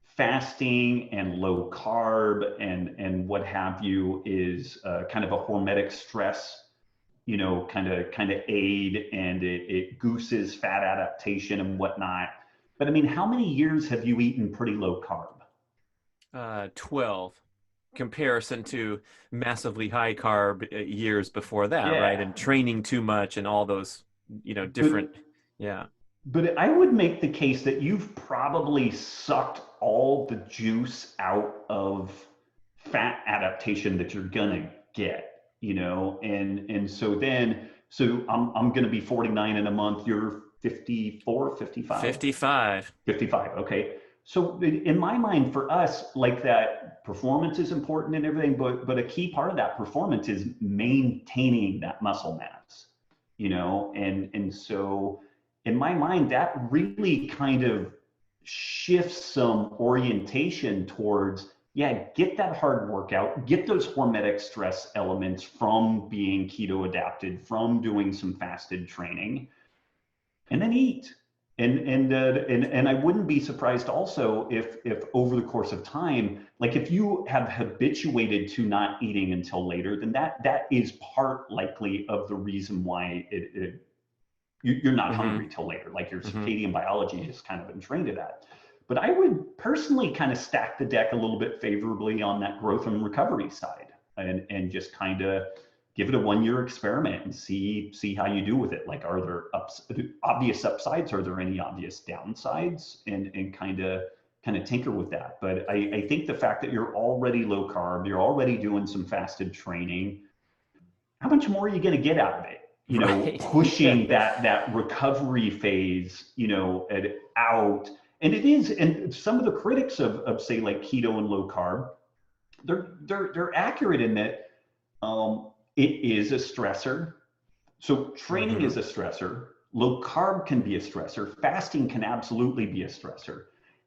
fasting and low carb and what have you is kind of a hormetic stress kind of aid, and it gooses fat adaptation and whatnot. But I mean, how many years have you eaten pretty low carb? 12, comparison to massively high carb years before that, Yeah. right? And training too much and all those, different, yeah. But I would make the case that you've probably sucked all the juice out of fat adaptation that you're gonna get. And so I'm going to be 49 in a month. You're 54, 55? 55. 55. Okay. So in my mind, for us, like that performance is important and everything, but a key part of that performance is maintaining that muscle mass, and so in my mind, that really kind of shifts some orientation towards, get that hard workout, get those hormetic stress elements from being keto adapted, from doing some fasted training, and then eat. And I wouldn't be surprised also if over the course of time, like if you have habituated to not eating until later, then that is part likely of the reason why you're not hungry till later. Like your circadian biology has kind of been trained to that. But I would personally kind of stack the deck a little bit favorably on that growth and recovery side. and just kind of give it a 1 year experiment and see how you do with it. Like, are there obvious upsides? Are there any obvious downsides? And kind of tinker with that. But I think the fact that you're already low carb, you're already doing some fasted training, how much more are you going to get out of it? Right. Pushing that recovery phase, out. And it is, and some of the critics of say like keto and low carb, they're accurate in that it is a stressor. So training is a stressor. Low carb can be a stressor. Fasting can absolutely be a stressor.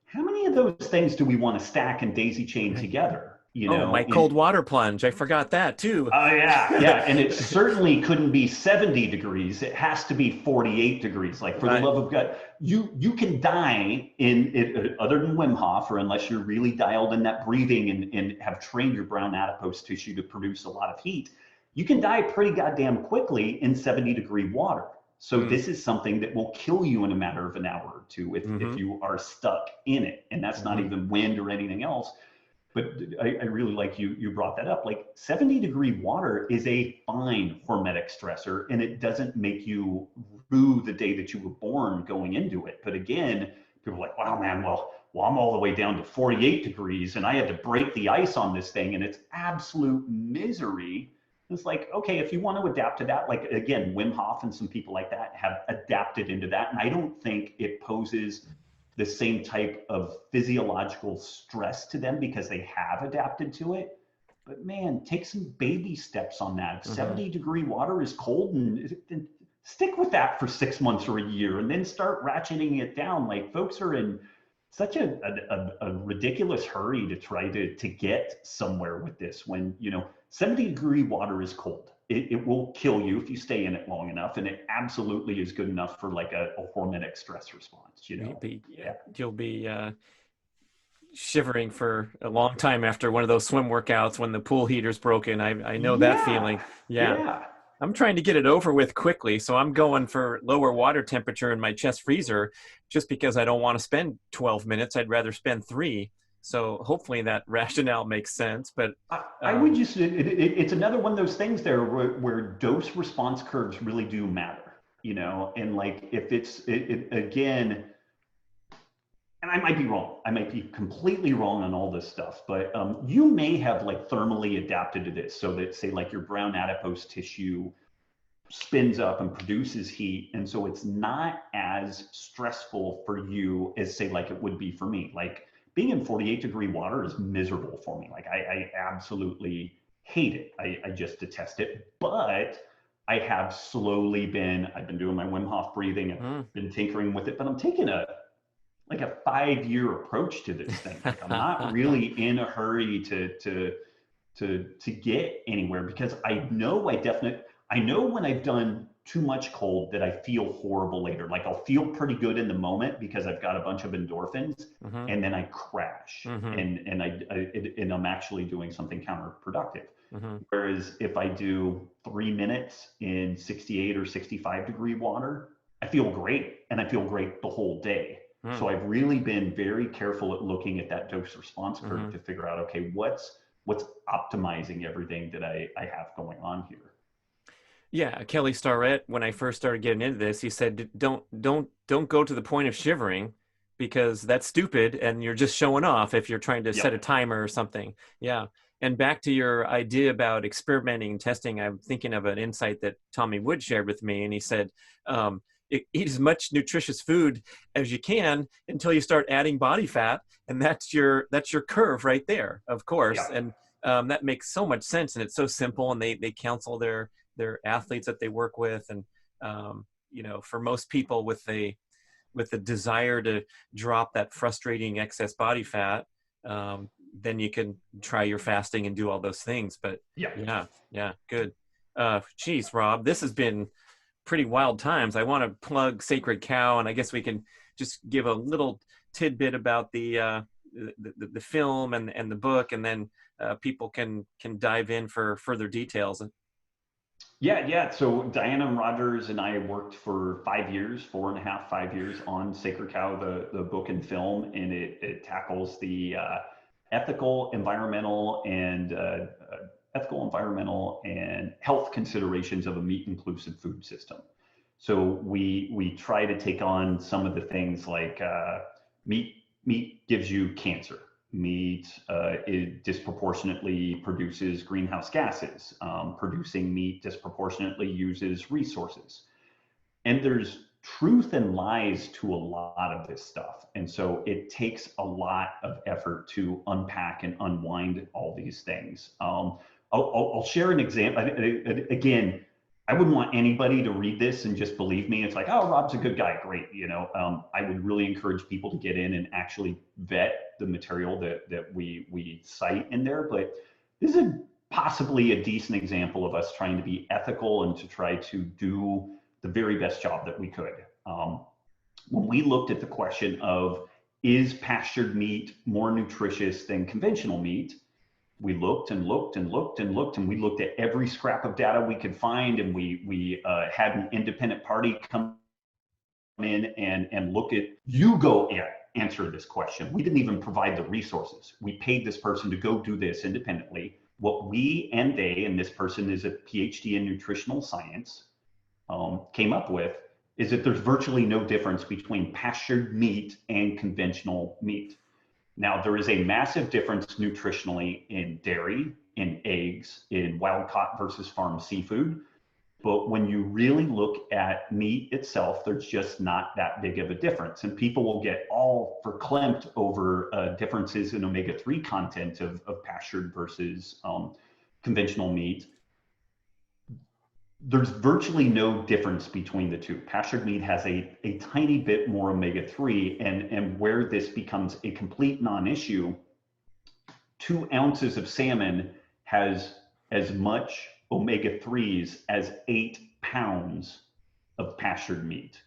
How many of those things do we want to stack and daisy chain together? Oh, my cold water plunge. I forgot that too. Oh yeah. And it certainly couldn't be 70 degrees. It has to be 48 degrees. Like, for the love of God, you can die in it, other than Wim Hof, or unless you're really dialed in that breathing and have trained your brown adipose tissue to produce a lot of heat. You can die pretty goddamn quickly in 70-degree water. So this is something that will kill you in a matter of an hour or two if you are stuck in it. And that's not even wind or anything else. But I really like you brought that up. Like, 70-degree water is a fine hormetic stressor, and it doesn't make you rue the day that you were born going into it. But again, people are like, wow, man, well, I'm all the way down to 48 degrees and I had to break the ice on this thing and it's absolute misery. It's like, okay, if you want to adapt to that, like, again, Wim Hof and some people like that have adapted into that. And I don't think it poses the same type of physiological stress to them because they have adapted to it. But man, take some baby steps on that. If 70-degree water is cold, and stick with that for 6 months or a year, and then start ratcheting it down. Like, folks are in such a ridiculous hurry to try to get somewhere with this when, 70-degree water is cold. It will kill you if you stay in it long enough, and it absolutely is good enough for like a hormetic stress response. You'll be shivering for a long time after one of those swim workouts when the pool heater's broken. I know that feeling. Yeah. I'm trying to get it over with quickly, so I'm going for lower water temperature in my chest freezer just because I don't want to spend 12 minutes. I'd rather spend 3. So hopefully that rationale makes sense. But I would just, it's another one of those things there where dose response curves really do matter, and like, if it's, again, and I might be wrong, I might be completely wrong on all this stuff, but you may have like thermally adapted to this so that, say, like, your brown adipose tissue spins up and produces heat. And so it's not as stressful for you as, say, like it would be for me. Like, being in 48-degree water is miserable for me. Like, I absolutely hate it. I just detest it. But I have slowly I've been doing my Wim Hof breathing. I've been tinkering with it, but I'm taking a 5-year approach to this thing. Like, I'm not really in a hurry to get anywhere, because I know when I've done too much cold that I feel horrible later. Like, I'll feel pretty good in the moment because I've got a bunch of endorphins, and then I crash, and I'm actually doing something counterproductive. Whereas if I do 3 minutes in 68 or 65-degree water, I feel great, and I feel great the whole day. So I've really been very careful at looking at that dose response curve to figure out, okay, what's optimizing everything that I have going on here. Yeah, Kelly Starrett, when I first started getting into this, he said, don't go to the point of shivering, because that's stupid and you're just showing off if you're trying to set a timer or something. Yeah. And back to your idea about experimenting and testing, I'm thinking of an insight that Tommy Wood shared with me. And he said, eat as much nutritious food as you can until you start adding body fat. And that's your curve right there, of course. Yeah. And that makes so much sense. And it's so simple. And they counsel their athletes that they work with. And, for most people with the desire to drop that frustrating excess body fat, then you can try your fasting and do all those things. But yeah, good. Geez, Rob, this has been pretty wild times. I want to plug Sacred Cow, and I guess we can just give a little tidbit about the film and the book, and then people can dive in for further details. Yeah. So Diana Rogers and I worked for 5 years, 4.5, 5 years on Sacred Cow, the book and film, and it tackles the ethical, environmental, and ethical, environmental, and health considerations of a meat-inclusive food system. So we try to take on some of the things like meat gives you cancer. Meat it disproportionately produces greenhouse gases. Producing meat disproportionately uses resources. And there's truth and lies to a lot of this stuff. And so it takes a lot of effort to unpack and unwind all these things. I'll share an example. Again, I wouldn't want anybody to read this and just believe me. It's like, oh, Rob's a good guy. Great. I would really encourage people to get in and actually vet the material that we cite in there. But this is possibly a decent example of us trying to be ethical and to try to do the very best job that we could. When we looked at the question of, is pastured meat more nutritious than conventional meat? We looked and looked and looked and looked, and we looked at every scrap of data we could find, and we had an independent party come in and look at, you go answer this question. We didn't even provide the resources. We paid this person to go do this independently. What we and they, and this person is a PhD in nutritional science, came up with is that there's virtually no difference between pastured meat and conventional meat. Now, there is a massive difference nutritionally in dairy, in eggs, in wild caught versus farm seafood. But when you really look at meat itself, there's just not that big of a difference. And people will get all verklempt over differences in omega-3 content of pastured versus conventional meat. There's virtually no difference between the two. Pastured meat has a tiny bit more omega-3, and where this becomes a complete non-issue, 2 ounces of salmon has as much omega-3s as 8 pounds of pastured meat.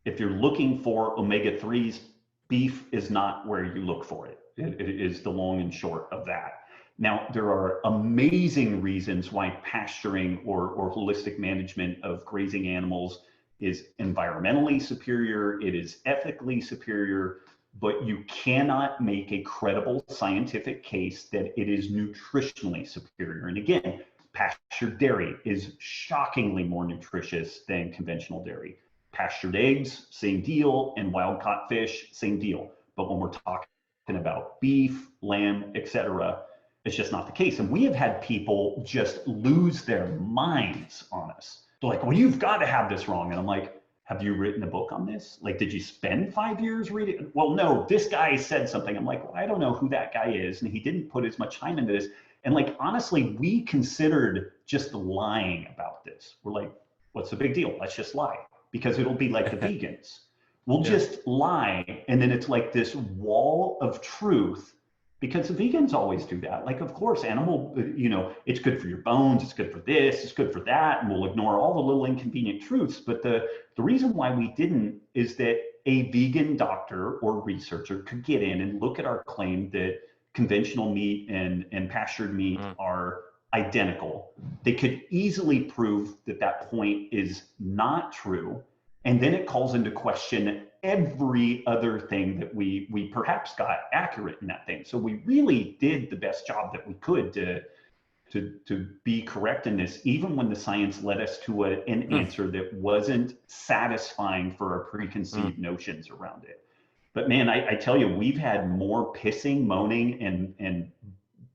If you're looking for omega-3s, beef is not where you look for it. It is the long and short of that. Now, there are amazing reasons why pasturing or holistic management of grazing animals is environmentally superior, it is ethically superior, but you cannot make a credible scientific case that it is nutritionally superior. And again, pastured dairy is shockingly more nutritious than conventional dairy. Pastured eggs, same deal, and wild caught fish, same deal. But when we're talking about beef, lamb, etc., it's just not the case. And we have had people just lose their minds on us. They're like, well, you've got to have this wrong. And I'm like, have you written a book on this? Like, did you spend 5 years reading? Well, no, this guy said something. I'm like, well, I don't know who that guy is. And he didn't put as much time into this. And like, honestly, we considered just lying about this. We're like, what's the big deal? Let's just lie, because it'll be like the vegans. We'll just lie. And then it's like this wall of truth, because the vegans always do that. Like, of course, animal, it's good for your bones, it's good for this, it's good for that, and we'll ignore all the little inconvenient truths. But the reason why we didn't is that a vegan doctor or researcher could get in and look at our claim that conventional meat and pastured meat are identical. They could easily prove that that point is not true. And then it calls into question every other thing that we perhaps got accurate in that thing. So we really did the best job that we could to be correct in this, even when the science led us to an answer that wasn't satisfying for our preconceived notions around it. But man, I tell you, we've had more pissing, moaning, and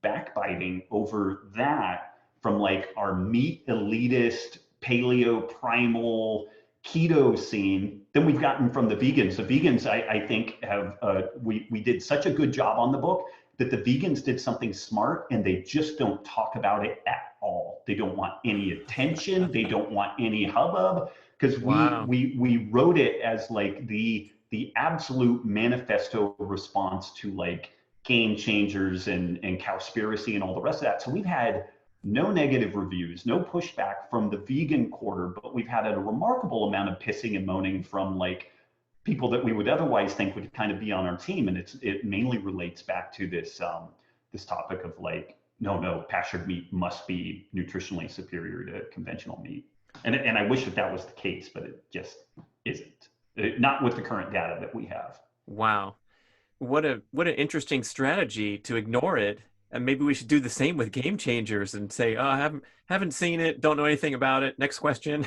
backbiting over that from like our meat elitist, paleo, primal, keto scene than we've gotten from the vegans. The vegans, I think, have we did such a good job on the book that the vegans did something smart, and they just don't talk about it at all. They don't want any attention. They don't want any hubbub, because we wrote it as like the absolute manifesto response to like Game Changers and Cowspiracy and all the rest of that. So we've had no negative reviews, no pushback from the vegan quarter, but we've had a remarkable amount of pissing and moaning from like people that we would otherwise think would kind of be on our team. And it mainly relates back to this this topic of like, no, pastured meat must be nutritionally superior to conventional meat. And I wish that was the case, but it just isn't. Not with the current data that we have. Wow. What an interesting strategy to ignore it And maybe we should do the same with game changers and say, "Oh, I haven't seen it, don't know anything about it. Next question."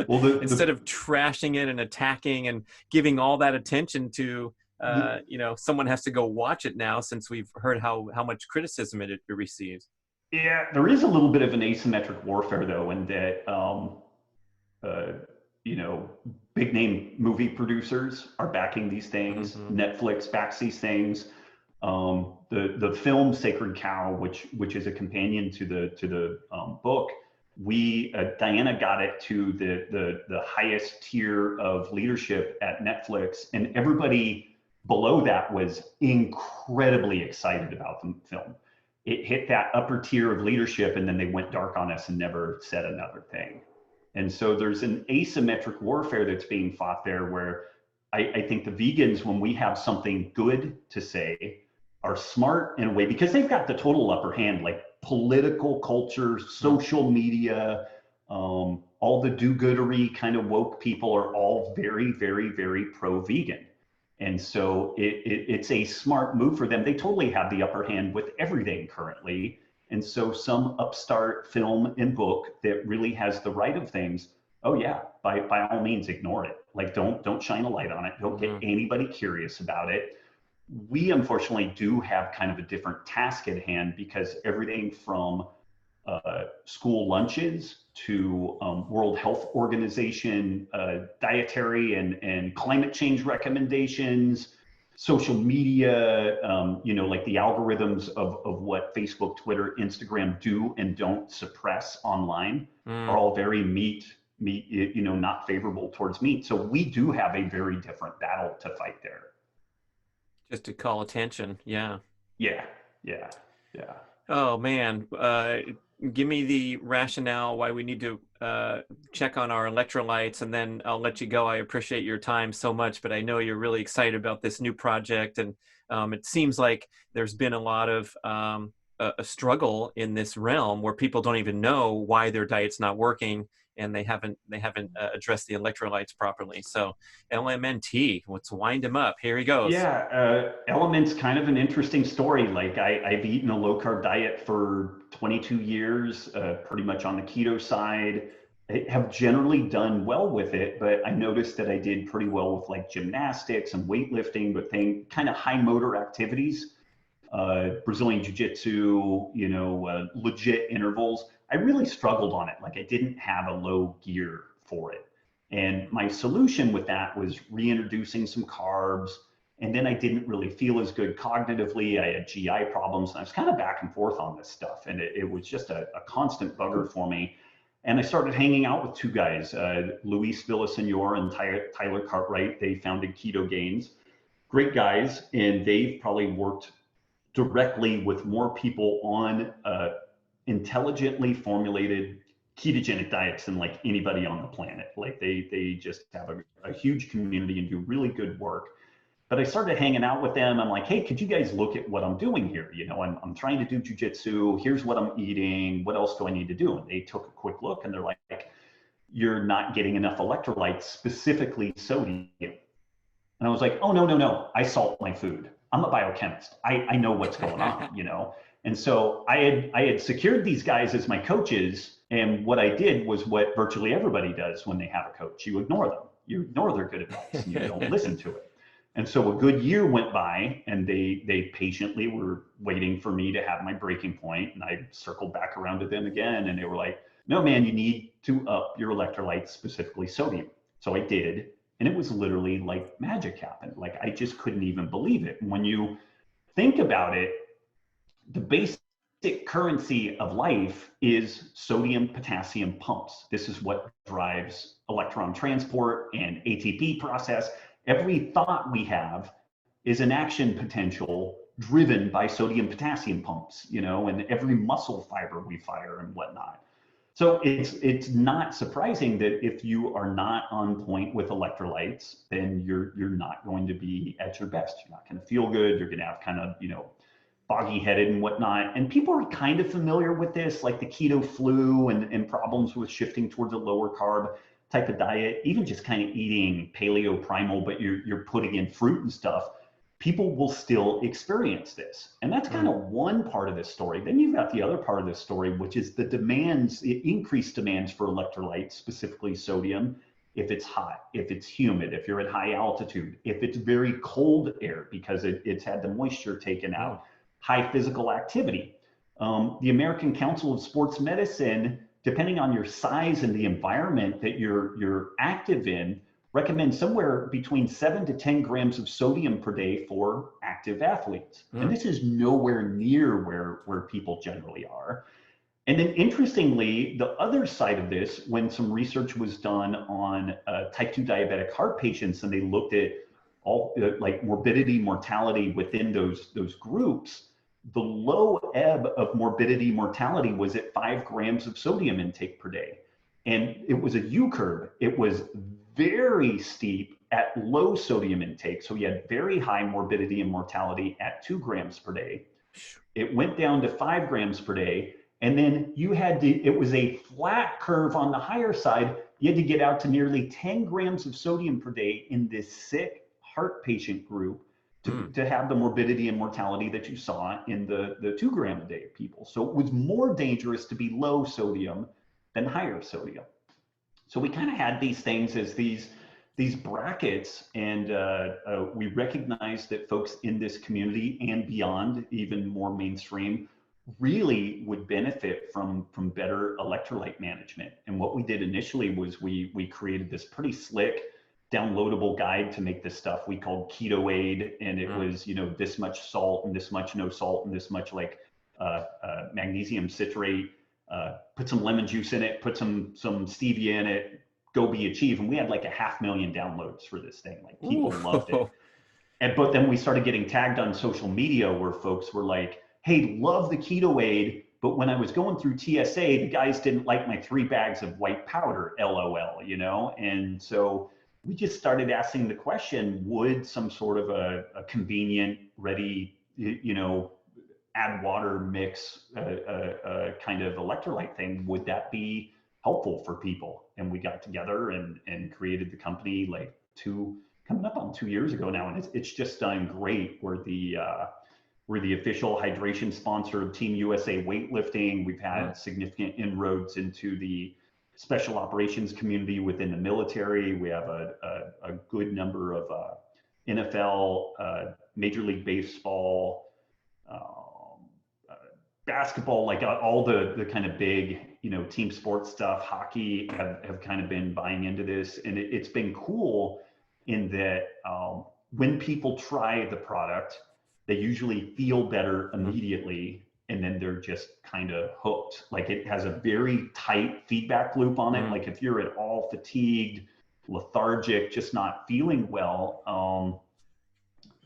Well, Instead of trashing it and attacking and giving all that attention to, the someone has to go watch it now since we've heard how much criticism it receives. yeah, there is a little bit of an asymmetric warfare though, in that uh, you know, big name movie producers are backing these things. Hmm. Netflix backs these things. The film Sacred Cow, which is a companion to the book, we Diana got it to the highest tier of leadership at Netflix, and everybody below that was incredibly excited about the film. It hit that upper tier of leadership, and then they went dark on us and never said another thing. And so there's an asymmetric warfare that's being fought there where I think the vegans, when we have something good to say, are smart in a way because they've got the total upper hand, like political culture, social media, all the do-goodery kind of woke people are all very, very, very pro-vegan. And so it's a smart move for them. They totally have the upper hand with everything currently. And so some upstart film and book that really has the right of things, oh yeah, by all means ignore it. Like don't shine a light on it. Don't get anybody curious about it. We unfortunately do have kind of a different task at hand because everything from school lunches to World Health Organization dietary and climate change recommendations, social media, like the algorithms of what Facebook, Twitter, Instagram do and don't suppress online are all very meat, not favorable towards meat. So we do have a very different battle to fight there. Just to call attention. Yeah. Yeah, yeah, yeah. Oh man, give me the rationale why we need to check on our electrolytes, and then I'll let you go. I appreciate your time so much, but I know you're really excited about this new project, and it seems like there's been a lot of a struggle in this realm where people don't even know why their diet's not working, and they haven't addressed the electrolytes properly. So LMNT, let's wind him up. Here he goes. Yeah, Element's kind of an interesting story. Like I've eaten a low carb diet for 22 years, pretty much on the keto side. I have generally done well with it, but I noticed that I did pretty well with like gymnastics and weightlifting, but kind of high motor activities, Brazilian jiu-jitsu, legit intervals. I really struggled on it. Like I didn't have a low gear for it. And my solution with that was reintroducing some carbs. And then I didn't really feel as good cognitively. I had GI problems, and I was kind of back and forth on this stuff. And it was just a constant bugger for me. And I started hanging out with two guys, Luis Villasenor and Tyler Cartwright. They founded Keto Gains. Great guys. And they've probably worked directly with more people on intelligently formulated ketogenic diets than like anybody on the planet. Like they just have a huge community and do really good work. But I started hanging out with them. I'm like, hey, could you guys look at what I'm doing here? I'm trying to do jujitsu. Here's what I'm eating. What else do I need to do? And they took a quick look and they're like, you're not getting enough electrolytes, specifically sodium. And I was like, oh, no. I salt my food. I'm a biochemist. I know what's going on, And so I had secured these guys as my coaches. And what I did was what virtually everybody does when they have a coach. You ignore them. You ignore their good advice and you don't listen to it. And so a good year went by and they patiently were waiting for me to have my breaking point. And I circled back around to them again. And they were like, no, man, you need to up your electrolytes, specifically sodium. So I did. And it was literally like magic happened. Like I just couldn't even believe it. And when you think about it, the basic currency of life is sodium potassium pumps. This is what drives electron transport and ATP process. Every thought we have is an action potential driven by sodium potassium pumps, and every muscle fiber we fire and whatnot. So it's not surprising that if you are not on point with electrolytes, then you're not going to be at your best. You're not going to feel good. You're going to have kind of, foggy headed and whatnot. And people are kind of familiar with this, like the keto flu and problems with shifting towards a lower carb type of diet, even just kind of eating paleo primal, but you're putting in fruit and stuff. people will still experience this. And that's kind Mm. of one part of this story. Then you've got the other part of this story, which is the demands, increased demands for electrolytes, specifically sodium, if it's hot, if it's humid, if you're at high altitude, if it's very cold air because it's had the moisture taken Mm. out, high physical activity. The American Council of Sports Medicine, depending on your size and the environment that you're active in, recommend somewhere between 7 to 10 grams of sodium per day for active athletes. And Mm. this is nowhere near where people generally are. And then interestingly, the other side of this, when some research was done on type 2 diabetic heart patients, and they looked at all like morbidity, mortality within those groups, the low ebb of morbidity, mortality was at 5 grams of sodium intake per day. And it was a U curve. It was very steep at low sodium intake. So you had very high morbidity and mortality at 2 grams per day. It went down to 5 grams per day. And then you had to, it was a flat curve on the higher side. You had to get out to nearly 10 grams of sodium per day in this sick heart patient group Mm. to have the morbidity and mortality that you saw in the 2 gram a day people. So it was more dangerous to be low sodium than higher sodium. So we kind of had these things as these brackets, and we recognized that folks in this community and beyond, even more mainstream, really would benefit from better electrolyte management. And what we did initially was we created this pretty slick downloadable guide to make this stuff we called Keto Aid, and it Mm. was this much salt and this much no salt and this much like magnesium citrate. Put some lemon juice in it, put some stevia in it, go be achieve. And we had like 500,000 downloads for this thing. Like people loved it. Ooh. But then we started getting tagged on social media where folks were like, hey, love the Keto Aid, but when I was going through TSA, the guys didn't like my 3 bags of white powder, LOL, And so we just started asking the question, would some sort of a convenient, ready, add water mix kind of electrolyte thing, would that be helpful for people? And we got together and created the company like coming up on 2 years ago now, and it's just done great. We're the official hydration sponsor of Team USA weightlifting. We've had Mm. significant inroads into the special operations community within the military. We have a good number of NFL, Major League Baseball, basketball, like all the kind of big, team sports stuff. Hockey have kind of been buying into this, and it's been cool in that when people try the product, they usually feel better Mm. immediately, and then they're just kind of hooked. Like it has a very tight feedback loop on it. Mm. Like if you're at all fatigued, lethargic, just not feeling well,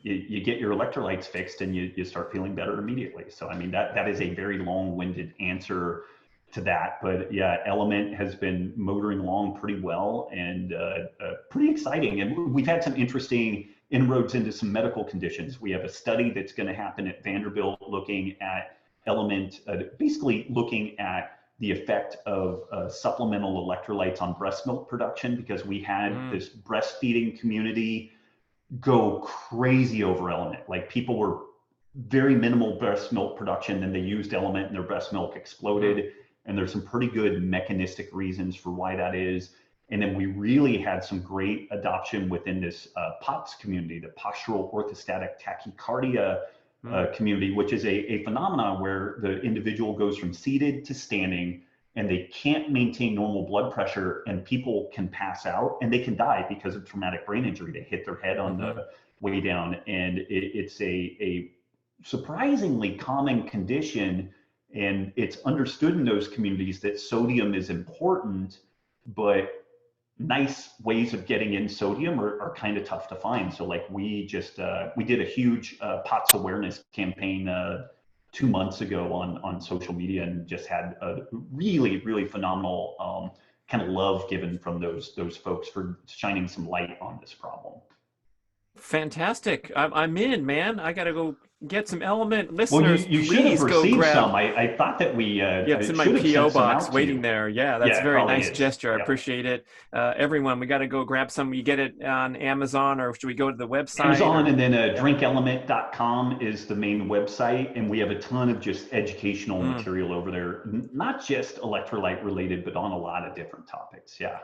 you get your electrolytes fixed and you start feeling better immediately. So, I mean, that is a very long-winded answer to that. But yeah, Element has been motoring along pretty well and pretty exciting. And we've had some interesting inroads into some medical conditions. We have a study that's going to happen at Vanderbilt looking at Element, basically looking at the effect of supplemental electrolytes on breast milk production, because we had Mm. this breastfeeding community go crazy over Element. Like people were very minimal breast milk production, and they used Element and their breast milk exploded. Mm. And there's some pretty good mechanistic reasons for why that is. And then we really had some great adoption within this POTS community, the postural orthostatic tachycardia Mm. community, which is a phenomenon where the individual goes from seated to standing and they can't maintain normal blood pressure, and people can pass out and they can die because of traumatic brain injury. They hit their head on Mhm. the way down, and it's a surprisingly common condition, and it's understood in those communities that sodium is important, but nice ways of getting in sodium are kind of tough to find. So like we did a huge POTS awareness campaign 2 months ago on social media, and just had a really phenomenal kind of love given from those folks for shining some light on this problem. Fantastic. I'm in, man. I gotta go get some Element Well, listeners. you should have Please go received grab. some. I thought that Yeah, it's I in my should have PO sent some box out to waiting you. there. Yeah, that's Yeah, a it very probably nice is. gesture. I Yep. appreciate it. Everyone, we got to go grab some. You get it on Amazon, or should we go to the website? Amazon, Or and then yeah. drinkelement.com is the main website. And we have a ton of just educational Mm. material over there, not just electrolyte related, but on a lot of different topics. Yeah.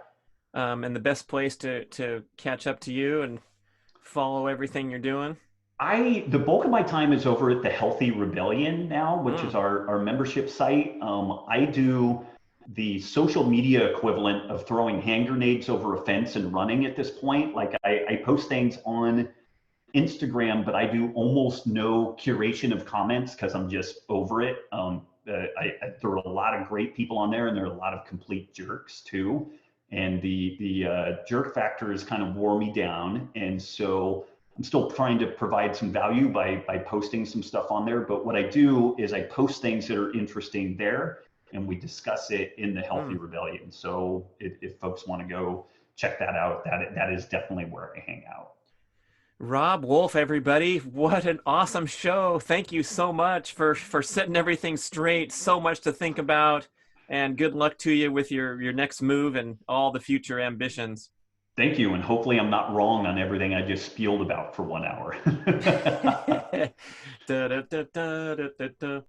And the best place to catch up to you and follow everything you're doing. The bulk of my time is over at the Healthy Rebellion now, which is Mm. our membership site. I do the social media equivalent of throwing hand grenades over a fence and running at this point. Like I post things on Instagram, but I do almost no curation of comments because I'm just over it. There are a lot of great people on there, and there are a lot of complete jerks too. And the jerk factor has kind of wore me down, and so I'm still trying to provide some value by posting some stuff on there. But what I do is I post things that are interesting there, and we discuss it in the Healthy Mm. Rebellion. So if folks want to go check that out, that is definitely where I hang out. Robb Wolf, everybody. What an awesome show. Thank you so much for setting everything straight. So much to think about. And good luck to you with your next move and all the future ambitions. Thank you, and hopefully I'm not wrong on everything I just spieled about for 1 hour. Da, da, da, da, da, da, da.